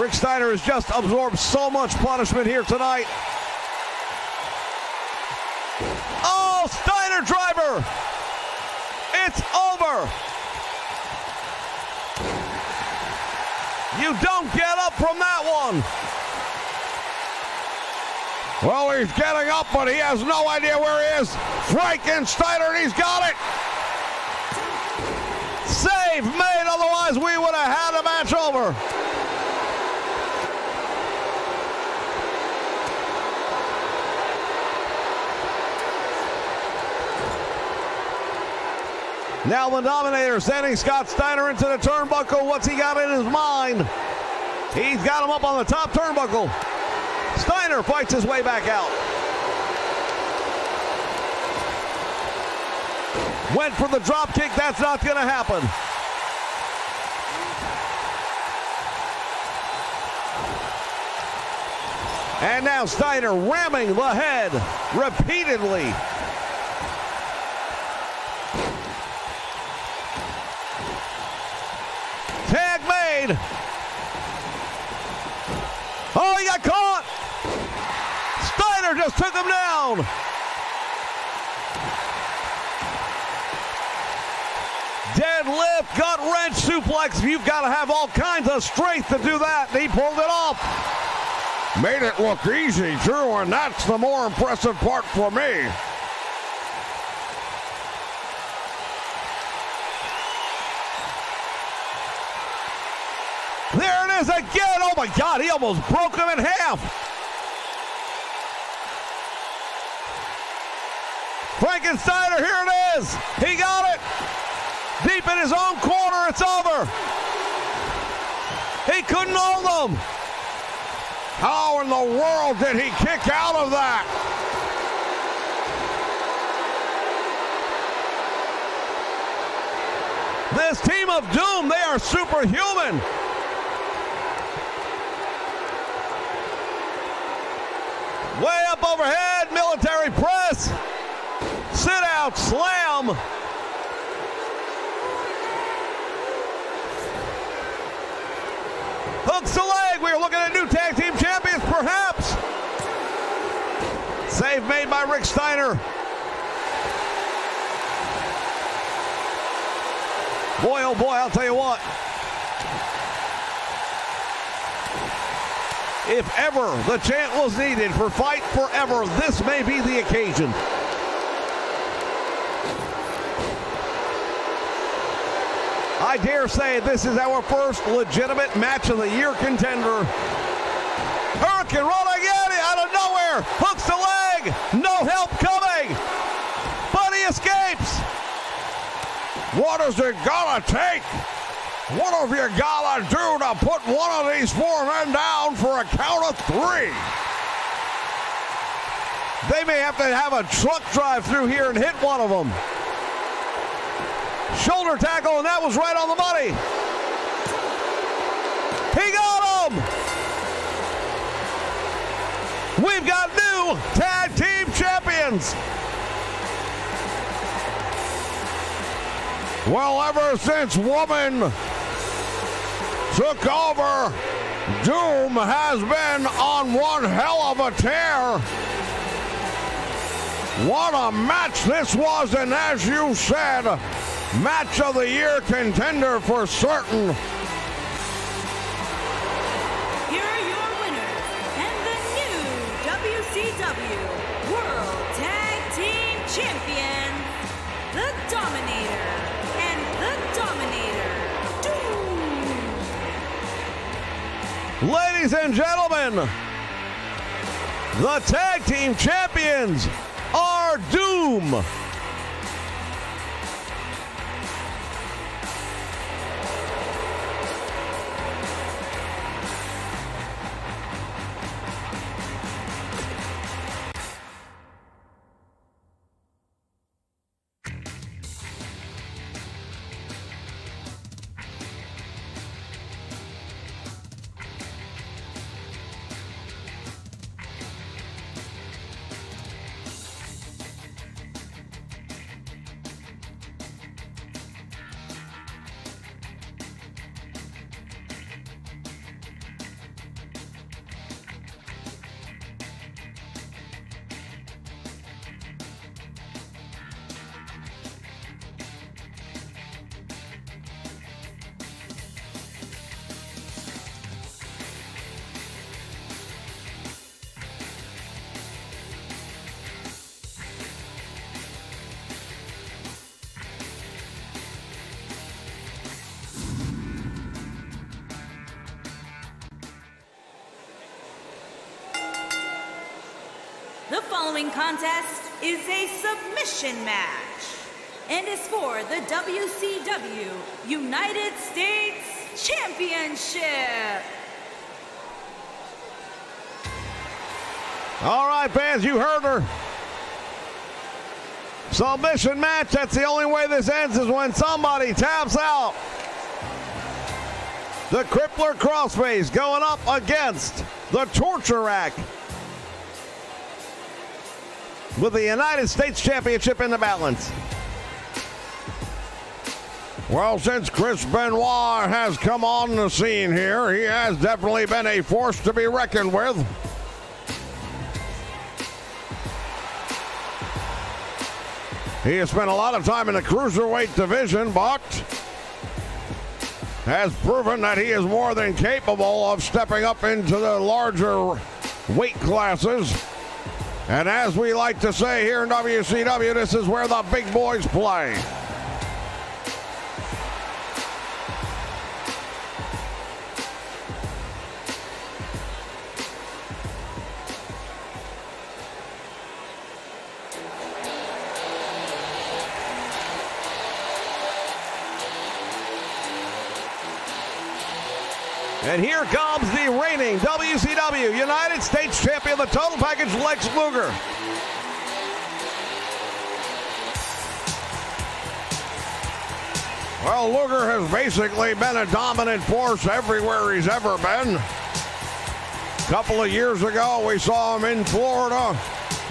Rick Steiner has just absorbed so much punishment here tonight. Oh, Steiner driver. It's over. You don't get up from that one. Well, he's getting up, but he has no idea where he is. Frankensteiner, and he's got it. Save made, otherwise we would have had a match over. Now the Dominator sending Scott Steiner into the turnbuckle. What's he got in his mind? He's got him up on the top turnbuckle. Steiner fights his way back out. Went for the drop kick. That's not going to happen. And now Steiner ramming the head repeatedly. Tag made. Oh, he got caught. Steiner just took him down. Deadlift, gut wrench, suplex. You've got to have all kinds of strength to do that. And he pulled it off. Made it look easy, too, and that's the more impressive part for me. There it is again. Oh, my God. He almost broke him in half. Frankensteiner, here it is. He got it. Deep in his own corner. It's over. He couldn't hold him. How in the world did he kick out of that? This team of doom, they are superhuman. Way up overhead, military press. Sit out, slam. Hooks the leg. We are looking at new tag team champions, perhaps. Save made by Rick Steiner. Boy, oh boy, I'll tell you what. If ever the chant was needed for Fight Forever, this may be the occasion. I dare say this is our first legitimate match of the year contender. Hurricane rolling in out of nowhere. Hooks the leg. No help coming. But he escapes. What is it gonna take? What have you gotta do to put one of these four men down for a count of three? They may have to have a truck drive through here and hit one of them. Shoulder tackle, and that was right on the money. He got him! We've got new tag team champions. Well, ever since Woman took over, Doom has been on one hell of a tear. What a match this was, and as you said, match of the year contender for certain. Here are your winners and the new WCW World Tag Team Champions, the Dominator and the Dominator Doom. Ladies and gentlemen, the tag team champions are Doom. The following contest is a submission match and is for the WCW United States Championship. All right, fans, you heard her. Submission match. That's the only way this ends, is when somebody taps out. The Crippler Crossface going up against the Torture Rack with the United States Championship in the balance. Well, since Chris Benoit has come on the scene here, he has definitely been a force to be reckoned with. He has spent a lot of time in the Cruiserweight division, but has proven that he is more than capable of stepping up into the larger weight classes. And as we like to say here in WCW, this is where the big boys play. And here comes the reigning WCW United States Champion, the Total Package, Lex Luger. Well, Luger has basically been a dominant force everywhere he's ever been. A couple of years ago, we saw him in Florida,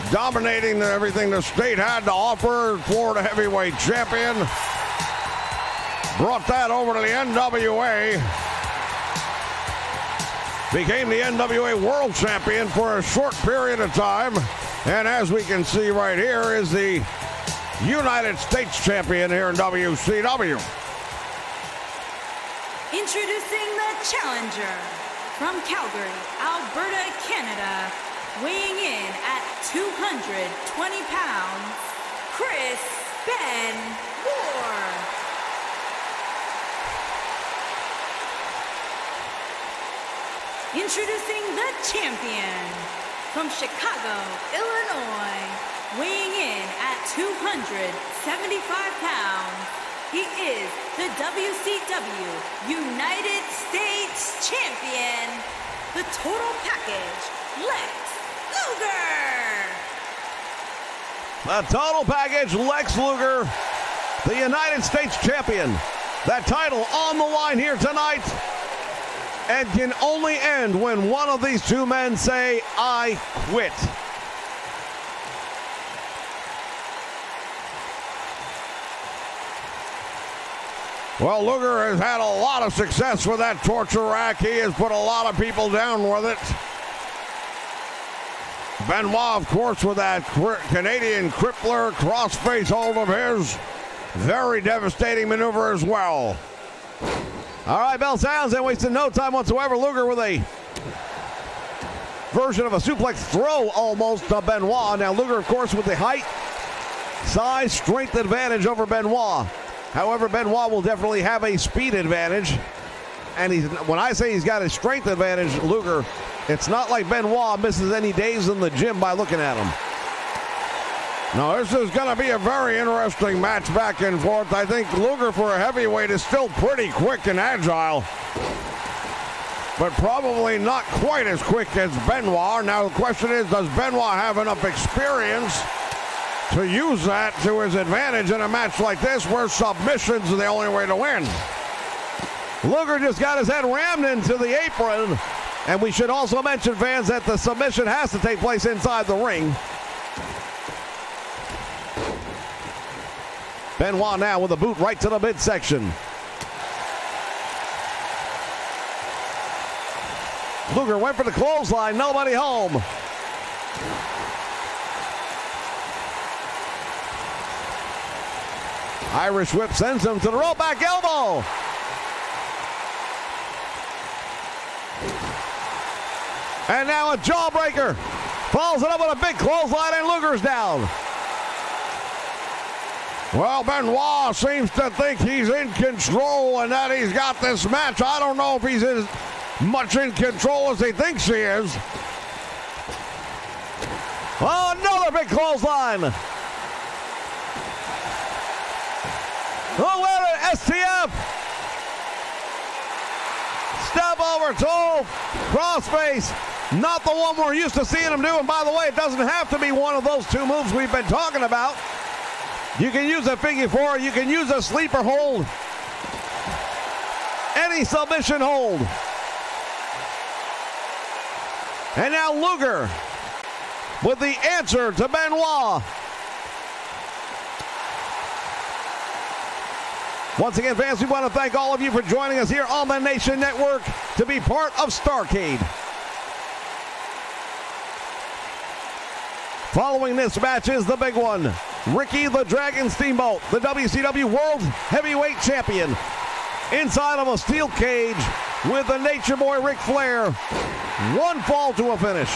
dominating everything the state had to offer. Florida Heavyweight Champion. Brought that over to the NWA. Became the NWA World Champion for a short period of time. And as we can see right here, is the United States Champion here in WCW. Introducing the challenger from Calgary, Alberta, Canada, weighing in at 220 pounds, Chris Benoit. Introducing the champion from Chicago, Illinois, weighing in at 275 pounds. He is the WCW United States Champion, the Total Package, Lex Luger. The Total Package, Lex Luger, the United States Champion. That title on the line here tonight, and can only end when one of these two men say, I quit. Well, Luger has had a lot of success with that Torture Rack. He has put a lot of people down with it. Benoit, of course, with that Canadian Crippler crossface hold of his. Very devastating maneuver as well. All right, bell sounds, and wasting no time whatsoever. Luger with a version of a suplex throw almost to Benoit. Now Luger, of course, with the height, size, strength advantage over Benoit. However, Benoit will definitely have a speed advantage. And when I say he's got a strength advantage, Luger, it's not like Benoit misses any days in the gym by looking at him. No, this is going to be a very interesting match back and forth. I think Luger, for a heavyweight, is still pretty quick and agile, but probably not quite as quick as Benoit. Now, the question is, does Benoit have enough experience to use that to his advantage in a match like this, where submissions are the only way to win? Luger just got his head rammed into the apron, and we should also mention, fans, that the submission has to take place inside the ring. Benoit now with a boot right to the midsection. Luger went for the clothesline, nobody home. Irish whip sends him to the rope, back elbow. And now a jawbreaker. Follows it up with a big clothesline, and Luger's down. Well, Benoit seems to think he's in control and that he's got this match. I don't know if he's as much in control as he thinks he is. Oh, another big clothesline. Oh, wait a minute, STF. Step over toe, crossface. Not the one we're used to seeing him do. And by the way, it doesn't have to be one of those two moves we've been talking about. You can use a figure four. You can use a sleeper hold. Any submission hold. And now Luger with the answer to Benoit. Once again, fans, we want to thank all of you for joining us here on the Nation Network to be part of Starrcade. Following this match is the big one. Ricky the Dragon Steamboat, the WCW World Heavyweight Champion, inside of a steel cage with the Nature Boy Ric Flair. One fall to a finish.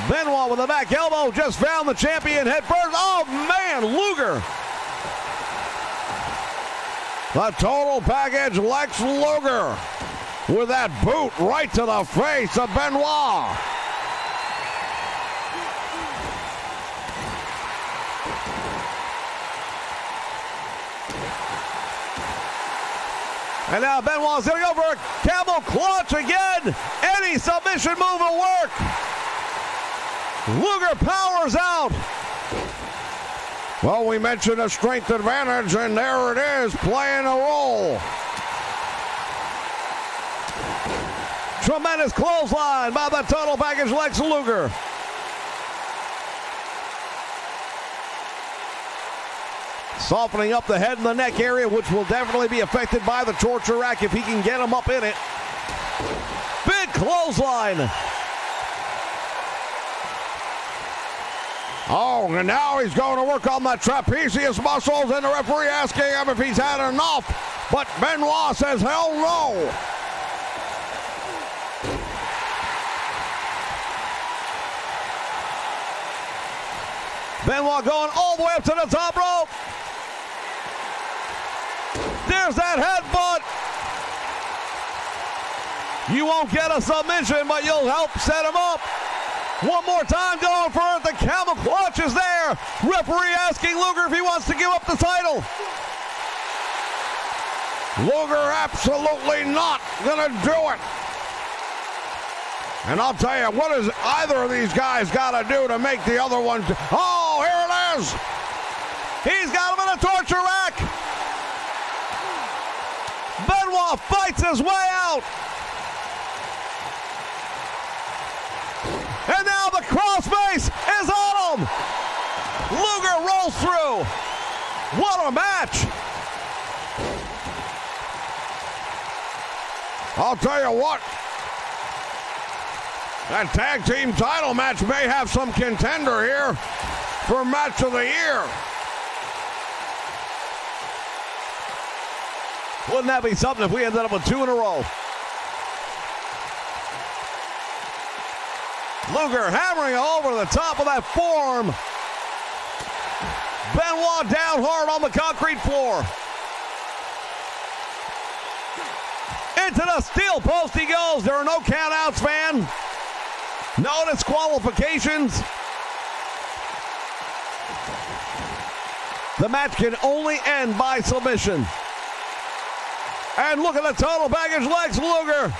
Benoit with a back elbow just found the champion head first. Oh man, Luger. The total package, Lex Luger with that boot right to the face of Benoit. And now Benoit's going to go for a camel clutch again. Any submission move will work. Luger powers out. Well, we mentioned a strength advantage, and there it is, playing a role. Tremendous clothesline by the total package Lex Luger. Softening up the head and the neck area, which will definitely be affected by the torture rack if he can get him up in it. Big clothesline. Oh, and now he's going to work on the trapezius muscles, and the referee asking him if he's had enough. But Benoit says, hell no. Benoit going all the way up to the top rope. There's that headbutt. You won't get a submission, but you'll help set him up. One more time going for it. The camel clutch is there. Referee asking Luger if he wants to give up the title. Luger absolutely not going to do it. And I'll tell you, what has either of these guys got to do to make the other one? Oh, here it is. He's got him in a torture rack. Benoit fights his way out. And now the crossface is on him. Luger rolls through. What a match. I'll tell you what. That tag team title match may have some contender here for match of the year. Wouldn't that be something if we ended up with two in a row? Luger hammering over the top of that forearm. Benoit down hard on the concrete floor. Into the steel post he goes. There are no countouts, man. No disqualifications. The match can only end by submission. And look at the total package, Lex Luger.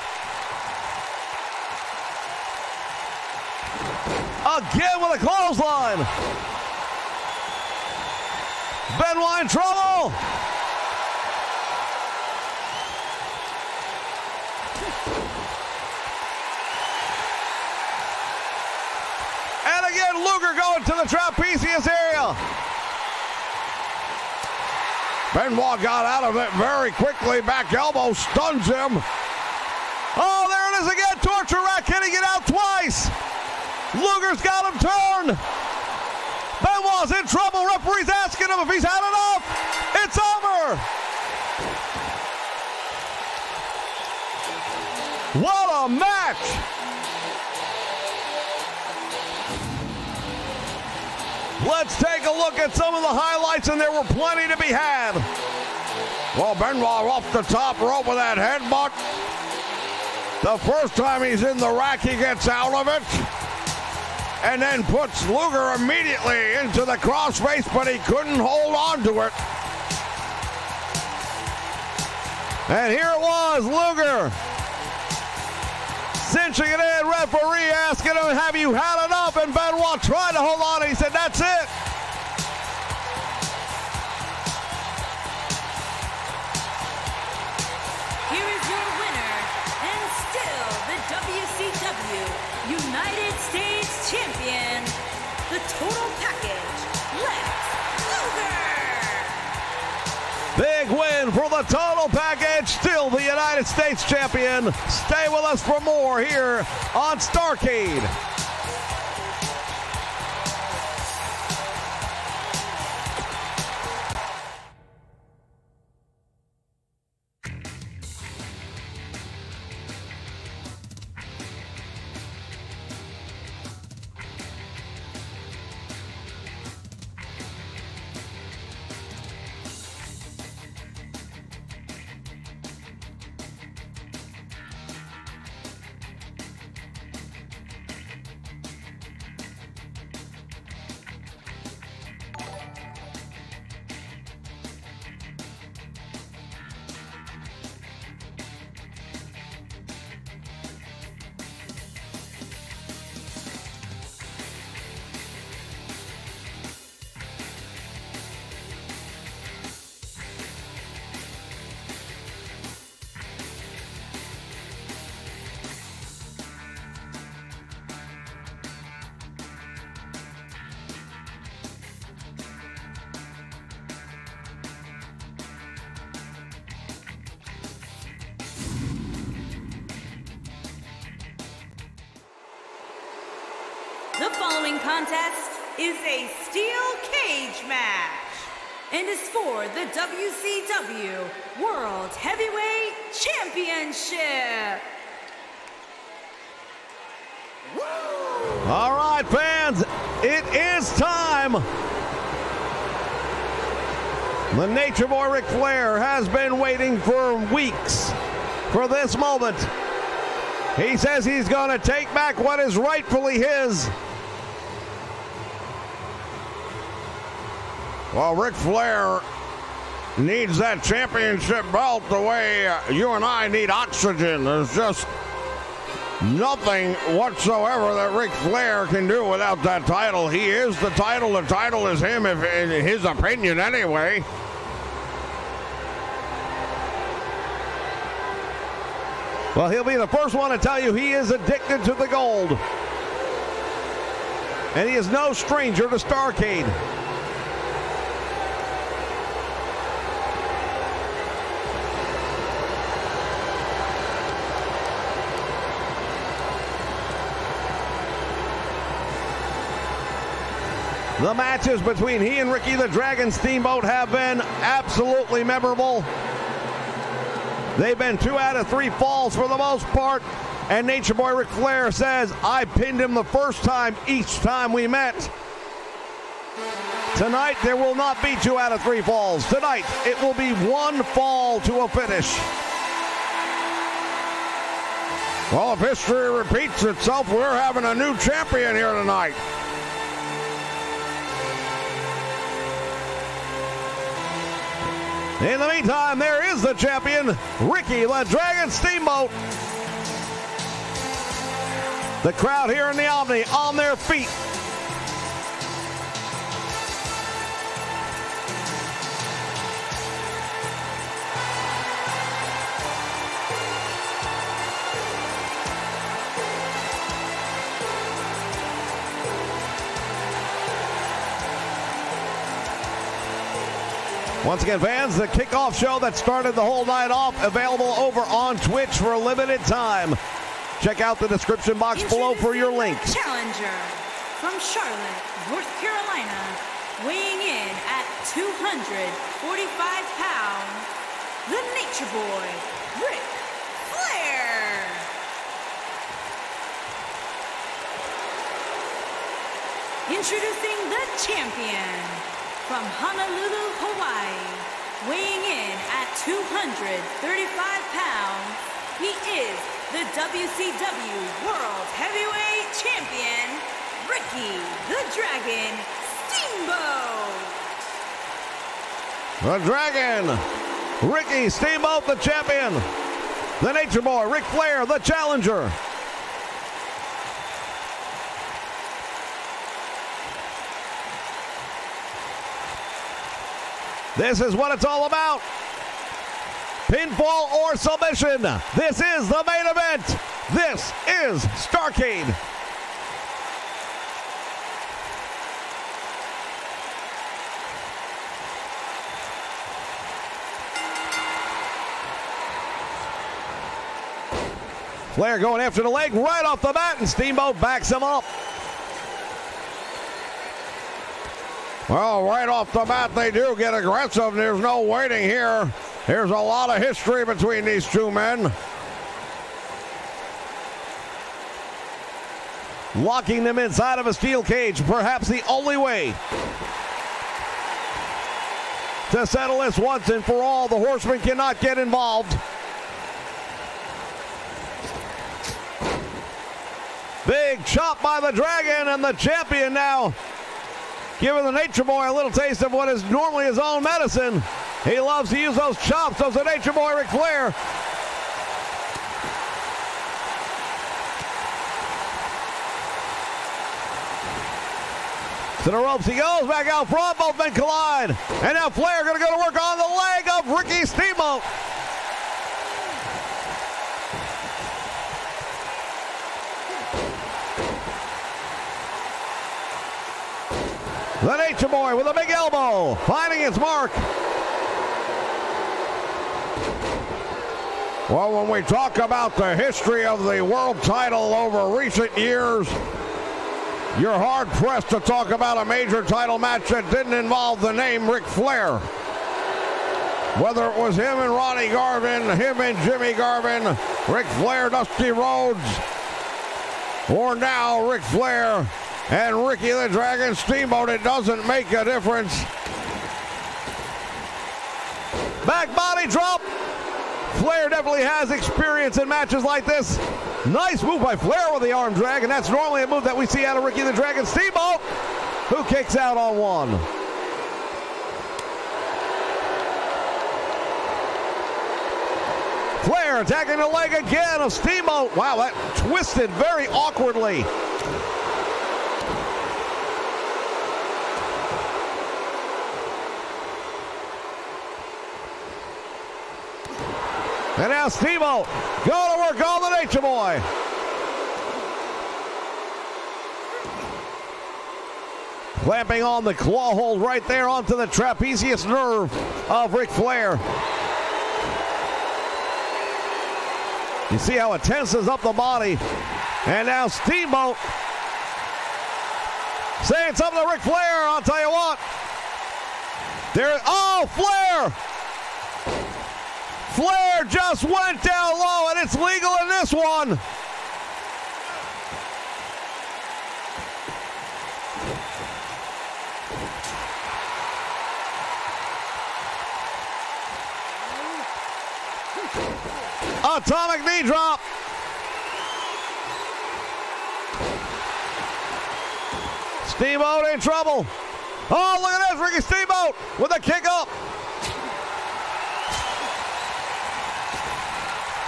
Again with a clothesline. Benoit in trouble. And again, Luger going to the trapezius area. Benoit got out of it very quickly. Back elbow stuns him. Oh, there it is again. Torture rack hitting it out twice. Luger's got him turned. Benoit's in trouble. Referee's asking him if he's had enough. It's over. What a match. Let's take a look at some of the highlights, and there were plenty to be had. Well, Benoit off the top rope with that headbutt. The first time he's in the rack, he gets out of it. And then puts Luger immediately into the crossface, but he couldn't hold on to it. And here it was, Luger cinching it in, referee asking him, have you had enough? And Benoit tried to hold on, and he said, that's it. Here is your winner, and still the WCW United States Champion, the Total Package, Lex Luger. Big win for the Total Package, still the United States Champion. Stay with us for more here on Starrcade. The following contest is a steel cage match and is for the WCW World Heavyweight Championship. All right, fans, it is time. The Nature Boy Ric Flair has been waiting for weeks for this moment. He says he's going to take back what is rightfully his. Well, Ric Flair needs that championship belt the way you and I need oxygen. There's just nothing whatsoever that Ric Flair can do without that title. He is the title. The title is him, if in his opinion anyway. Well, he'll be the first one to tell you he is addicted to the gold. And he is no stranger to Starrcade. The matches between he and Ricky the Dragon Steamboat have been absolutely memorable. They've been 2 out of 3 falls for the most part. And Nature Boy Ric Flair says, I pinned him the first time each time we met. Tonight, there will not be 2 out of 3 falls. Tonight, it will be 1 fall to a finish. Well, if history repeats itself, we're having a new champion here tonight. In the meantime, there is the champion, Ricky the Dragon Steamboat. The crowd here in the Omni on their feet. Once again, fans, the kickoff show that started the whole night off, available over on Twitch for a limited time. Check out the description box below for your links. Challenger from Charlotte, North Carolina, weighing in at 245 pounds, the Nature Boy, Ric Flair. Introducing the champion from Honolulu, Hawaii, weighing in at 235 pounds, he is the WCW World Heavyweight Champion, Ricky the Dragon Steamboat. The Dragon, Ricky Steamboat, the champion. The Nature Boy, Ric Flair, the challenger. This is what it's all about. Pinfall or submission. This is the main event. This is Starrcade. Flair going after the leg right off the bat, and Steamboat backs him up. Well, right off the bat, they do get aggressive. There's no waiting here. There's a lot of history between these two men. Locking them inside of a steel cage, perhaps the only way to settle this once and for all. The Horsemen cannot get involved. Big chop by the Dragon, and the champion now giving the Nature Boy a little taste of what is normally his own medicine. He loves to use those chops of the Nature Boy, Ric Flair. To the ropes he goes, back out front, both men collide. And now Flair going to go to work on the leg of Ricky Steamboat. The Nature Boy with a big elbow, finding its mark. Well, when we talk about the history of the world title over recent years, you're hard-pressed to talk about a major title match that didn't involve the name Ric Flair. Whether it was him and Ronnie Garvin, him and Jimmy Garvin, Ric Flair, Dusty Rhodes, or now Ric Flair and Ricky the Dragon Steamboat, it doesn't make a difference. Back body drop. Flair definitely has experience in matches like this. Nice move by Flair with the arm drag, and that's normally a move that we see out of Ricky the Dragon Steamboat, who kicks out on one. Flair attacking the leg again of Steamboat. Wow, that twisted very awkwardly. And now Steamboat going to work on the Nature Boy. Clamping on the claw hold right there onto the trapezius nerve of Ric Flair. You see how it tenses up the body. And now Steamboat saying something to Ric Flair. I'll tell you what. Flair! Flair just went down low, and it's legal in this one. Atomic knee drop. Steamboat in trouble. Oh, look at this, Ricky Steamboat with a kick up.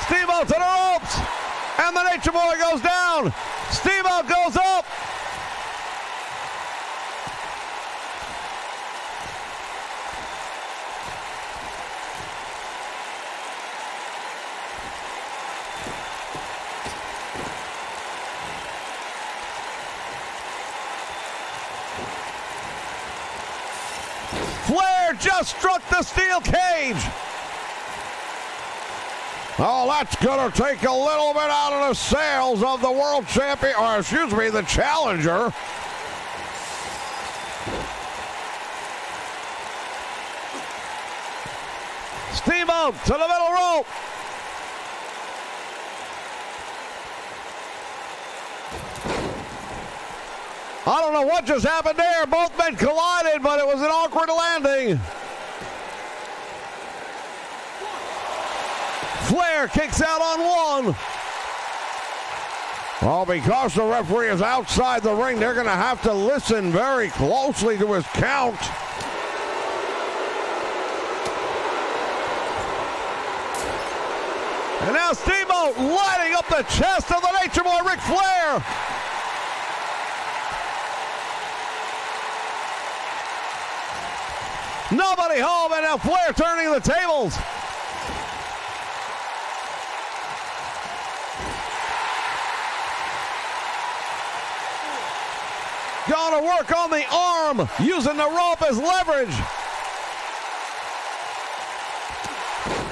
Steamboat to the ropes, and the Nature Boy goes down. Steamboat goes up. Flair just struck the steel cage. Oh, that's going to take a little bit out of the sails of the world champion, or excuse me, the challenger. Steamboat to the middle rope. I don't know what just happened there. Both men collided, but it was an awkward landing. Flair kicks out on one. Well, because the referee is outside the ring, they're going to have to listen very closely to his count. And now Steamboat lighting up the chest of the Nature Boy, Ric Flair. Nobody home, and now Flair turning the tables. Going to work on the arm, using the rope as leverage.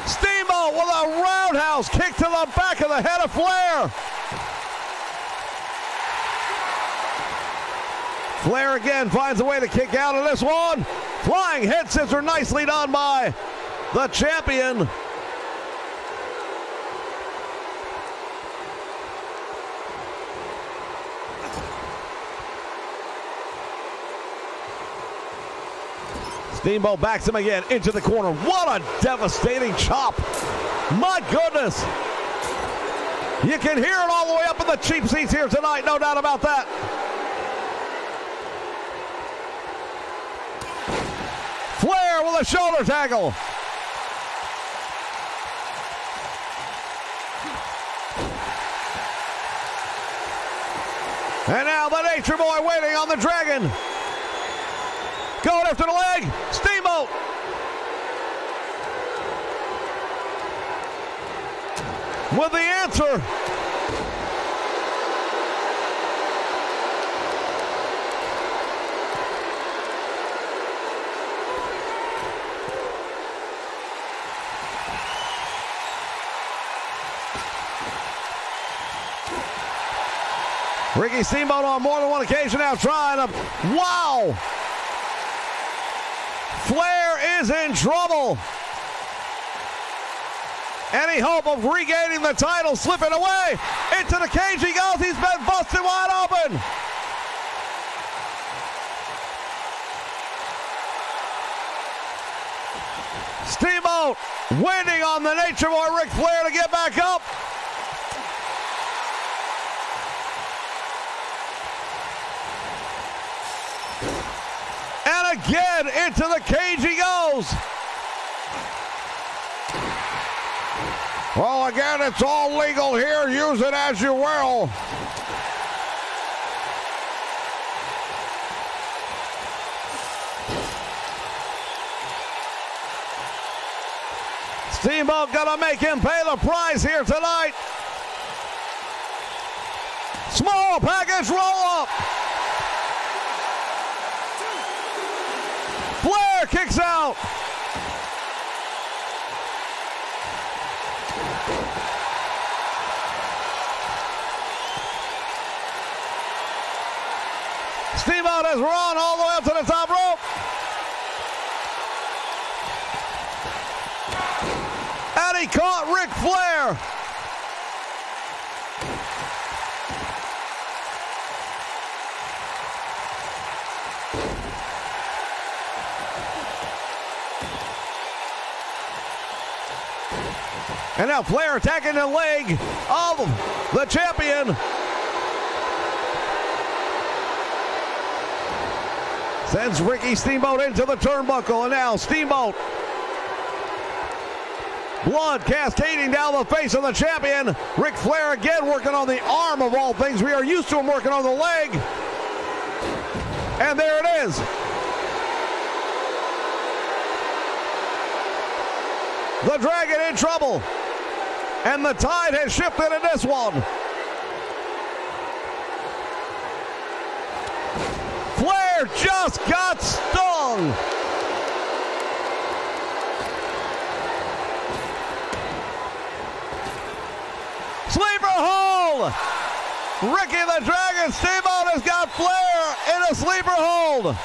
Steamboat with a roundhouse kick to the back of the head of Flair. Flair again finds a way to kick out of this one. Flying head scissor, nicely done by the champion. Steamboat backs him again into the corner. What a devastating chop. My goodness. You can hear it all the way up in the cheap seats here tonight, no doubt about that. Flair with a shoulder tackle. And now the Nature Boy waiting on the Dragon. Going after the leg. Steamboat. With the answer. Ricky Steamboat on more than one occasion now trying to, wow! Flair is in trouble. Any hope of regaining the title slipping away. Into the cage he goes. He's been busted wide open. Steamboat waiting on the Nature Boy Ric Flair to get back up. And again into the cage he goes. Well, again, it's all legal here. Use it as you will. Steamboat gonna make him pay the price here tonight. Small package roll up. Flair kicks out. Steamboat has run all the way up to the top rope. And he caught Ric Flair. And now Flair attacking the leg of the champion. Sends Ricky Steamboat into the turnbuckle, and now Steamboat. Blood cascading down the face of the champion. Ric Flair again working on the arm of all things. We are used to him working on the leg. And there it is. The Dragon in trouble. And the tide has shifted in this one. Flair just got stung. Sleeper hold. Ricky the Dragon Steamboat has got Flair in a sleeper hold.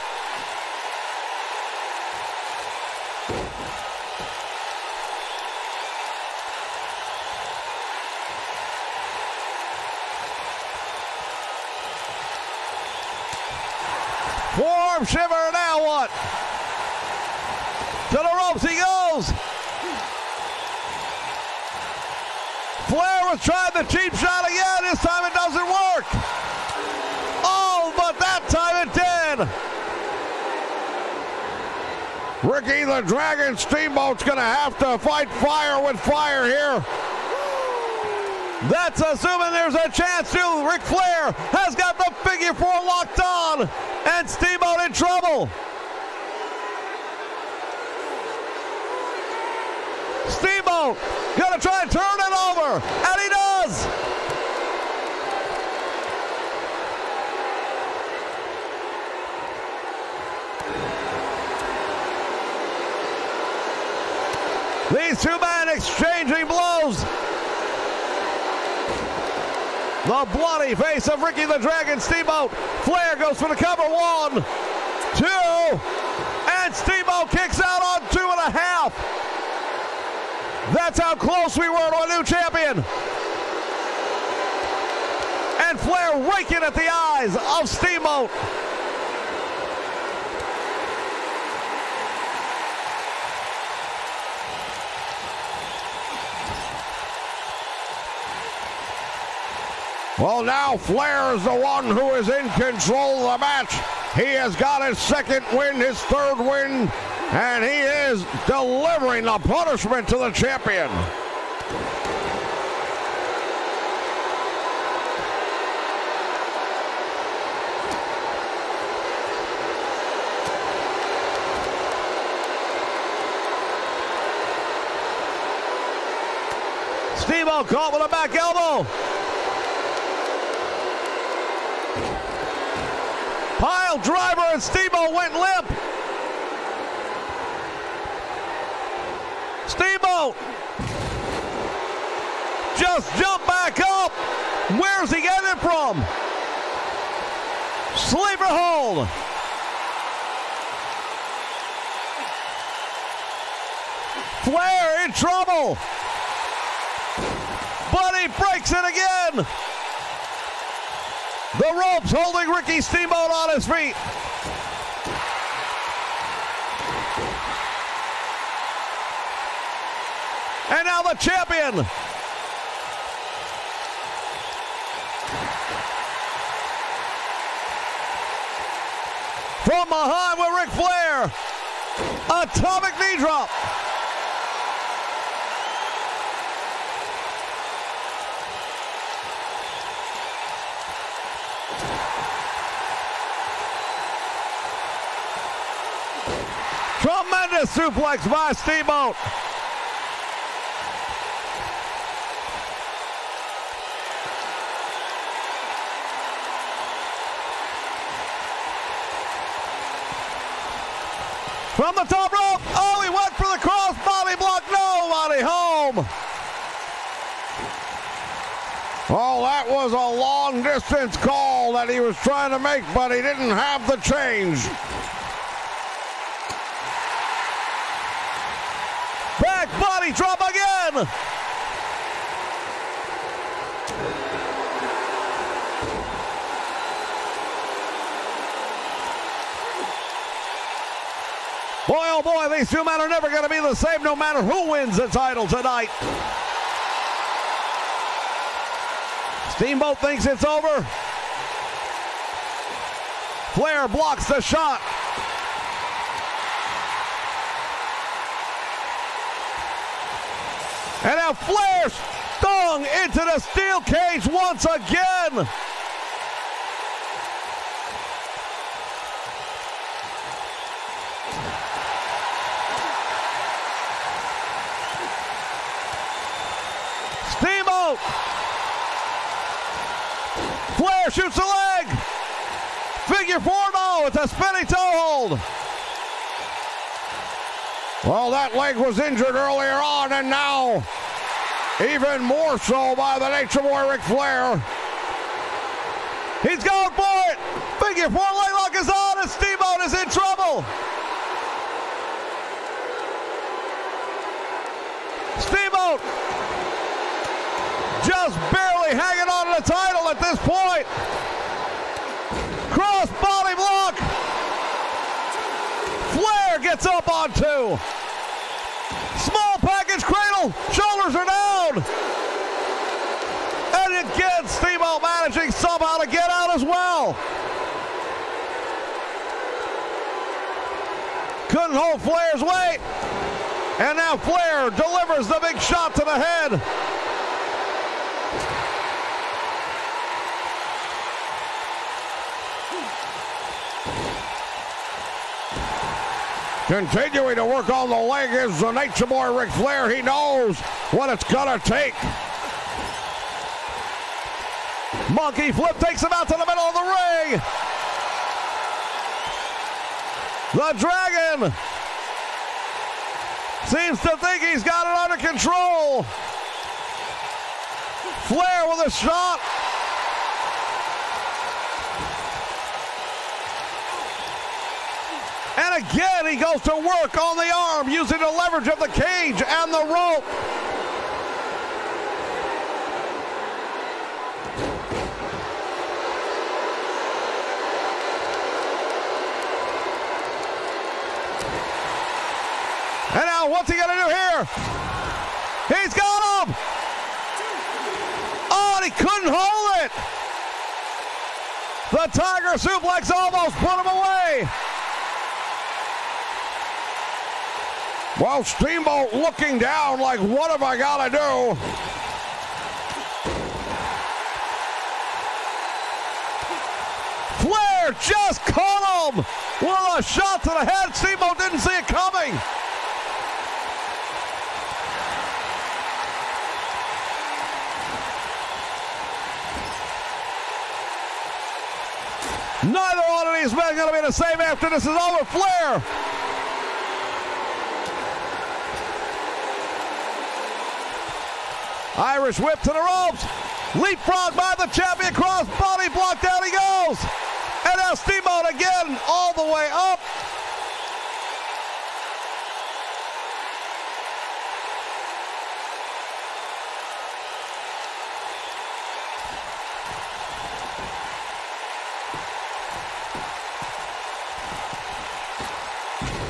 Forearm shiver, now what? To the ropes he goes. Flair was trying the cheap shot again. This time it doesn't work. Oh, but that time it did. Ricky the Dragon Steamboat's going to have to fight fire with fire here. That's assuming there's a chance to. Ric Flair has got the figure four locked on, and Steamboat in trouble. Steamboat gonna try and turn it over, and he does. These two men exchanging blows. The bloody face of Ricky the Dragon Steamboat. Flair goes for the cover. 1, 2, and Steamboat kicks out on 2.5. That's how close we were to a new champion. And Flair raking at the eyes of Steamboat. Well, now Flair is the one who is in control of the match. He has got his second win, his third win, and he is delivering the punishment to the champion. Steamboat caught with a back elbow. Pile driver, and Steamboat went limp. Steamboat just jumped back up. Where's he getting it from? Sleeper hold. Flair in trouble. But he breaks it again. The ropes holding Ricky Steamboat on his feet. And now the champion. From behind with Ric Flair. Atomic knee drop. Tremendous suplex by Steamboat. From the top rope. Oh, he went for the cross body block. Nobody home. Oh, that was a long distance call that he was trying to make, but he didn't have the change. Back body drop again. Boy, oh boy, these two men are never going to be the same no matter who wins the title tonight. Steamboat thinks it's over. Flair blocks the shot. And now Flair stung into the steel cage once again. Steamboat. Flair shoots the leg. Figure four, no, it's a spinning toe hold. Well, that leg was injured earlier on, and now even more so by the Nature Boy Ric Flair. He's going for it. Figure four leg lock is on, and Steamboat is in trouble. Steamboat just barely hanging on to the title at this point. Cross body block. Flair gets up on 2. Small package cradle. Shoulders are down. couldn't hold Flair's weight. And now Flair delivers the big shot to the head. Continuing to work on the leg is the Nature Boy Ric Flair. He knows what it's gonna take. Monkey flip takes him out to the middle of the ring. The Dragon seems to think he's got it under control. Flair with a shot. And again, he goes to work on the arm using the leverage of the cage and the rope. And now, what's he gonna do here? He's got him! Oh, and he couldn't hold it! The Tiger Suplex almost put him away! Well, Steamboat looking down like, what have I got to do? Flair just caught him with a shot to the head. Steamboat didn't see it coming. Neither one of these men are going to be the same after this is over. Flair. Irish whip to the ropes. Leapfrog by the champion. Cross body block. Down he goes. And now Steamboat again all the way up.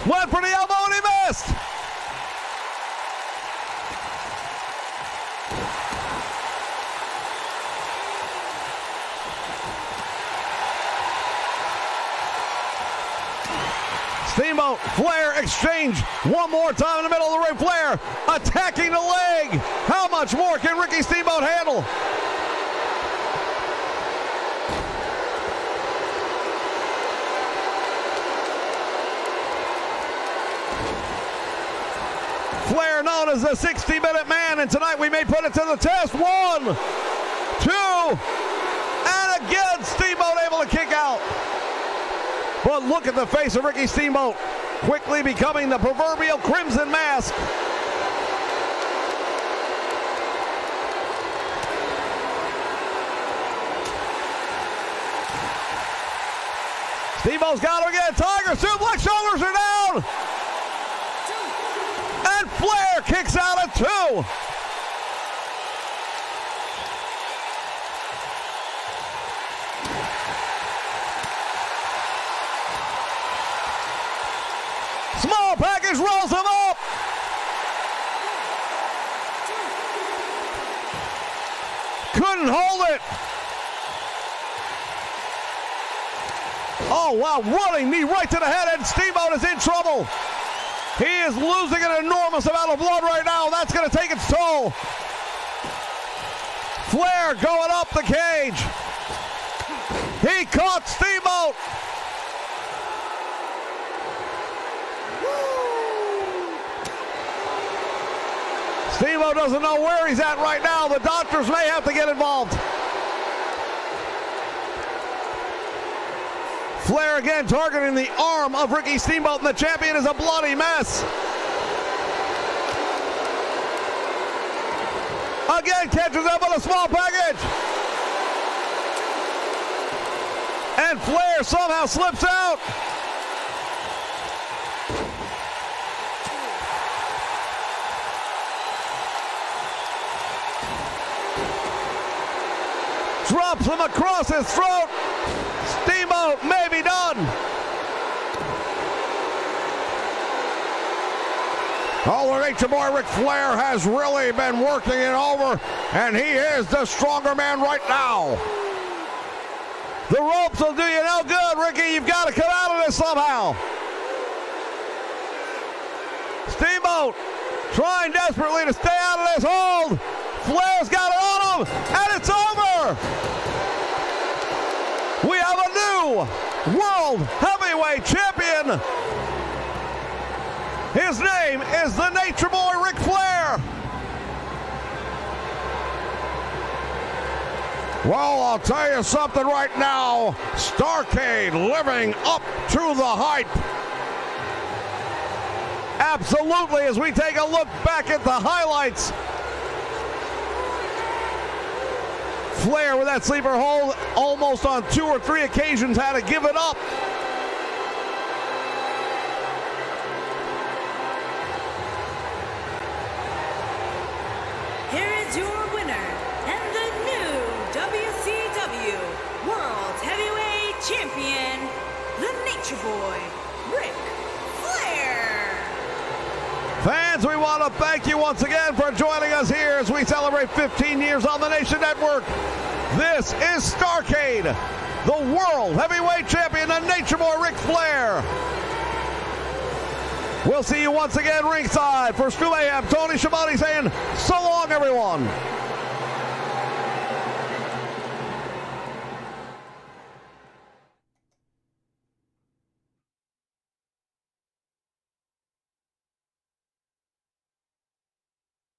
Went for the elbow and he missed. Steamboat, Flair exchange one more time in the middle of the ring. Flair attacking the leg. How much more can Ricky Steamboat handle? Flair known as the 60-minute man, and tonight we may put it to the test. 1, 2, and again Steamboat able to kick out. But look at the face of Ricky Steamboat, quickly becoming the proverbial Crimson Mask. Steamboat's got him again. Tiger suplex, shoulders are down. And Flair kicks out at 2. Small package rolls him up. Couldn't hold it. Oh, wow, running knee right to the head, and Steamboat is in trouble. He is losing an enormous amount of blood right now. That's going to take its toll. Flair going up the cage. He caught Steamboat. Steamboat doesn't know where he's at right now. The doctors may have to get involved. Flair again targeting the arm of Ricky Steamboat, and the champion is a bloody mess. Again catches up with a small package. And Flair somehow slips out. Drops him across his throat. Steamboat may be done. Oh, the Nature Boy Ric Flair has really been working it over, and he is the stronger man right now. The ropes will do you no good, Ricky. You've got to come out of this somehow. Steamboat trying desperately to stay out of this hold. Flair's got it on him, and it's over. We have a new World Heavyweight Champion. His name is the Nature Boy, Ric Flair. Well, I'll tell you something right now. Starrcade living up to the hype. Absolutely, as we take a look back at the highlights. Flair with that sleeper hold almost on 2 or 3 occasions had to give it up. Here is your winner and the new WCW World Heavyweight Champion, the Nature Boy, Ric Flair. Fans, we want to thank you once again for joining us here as we celebrate 15 years on the Nation Network. This is Starrcade, the World Heavyweight Champion, the Nature Boy, Ric Flair. We'll see you once again ringside. For Stu Mayhem, Tony Schiavone saying so long, everyone.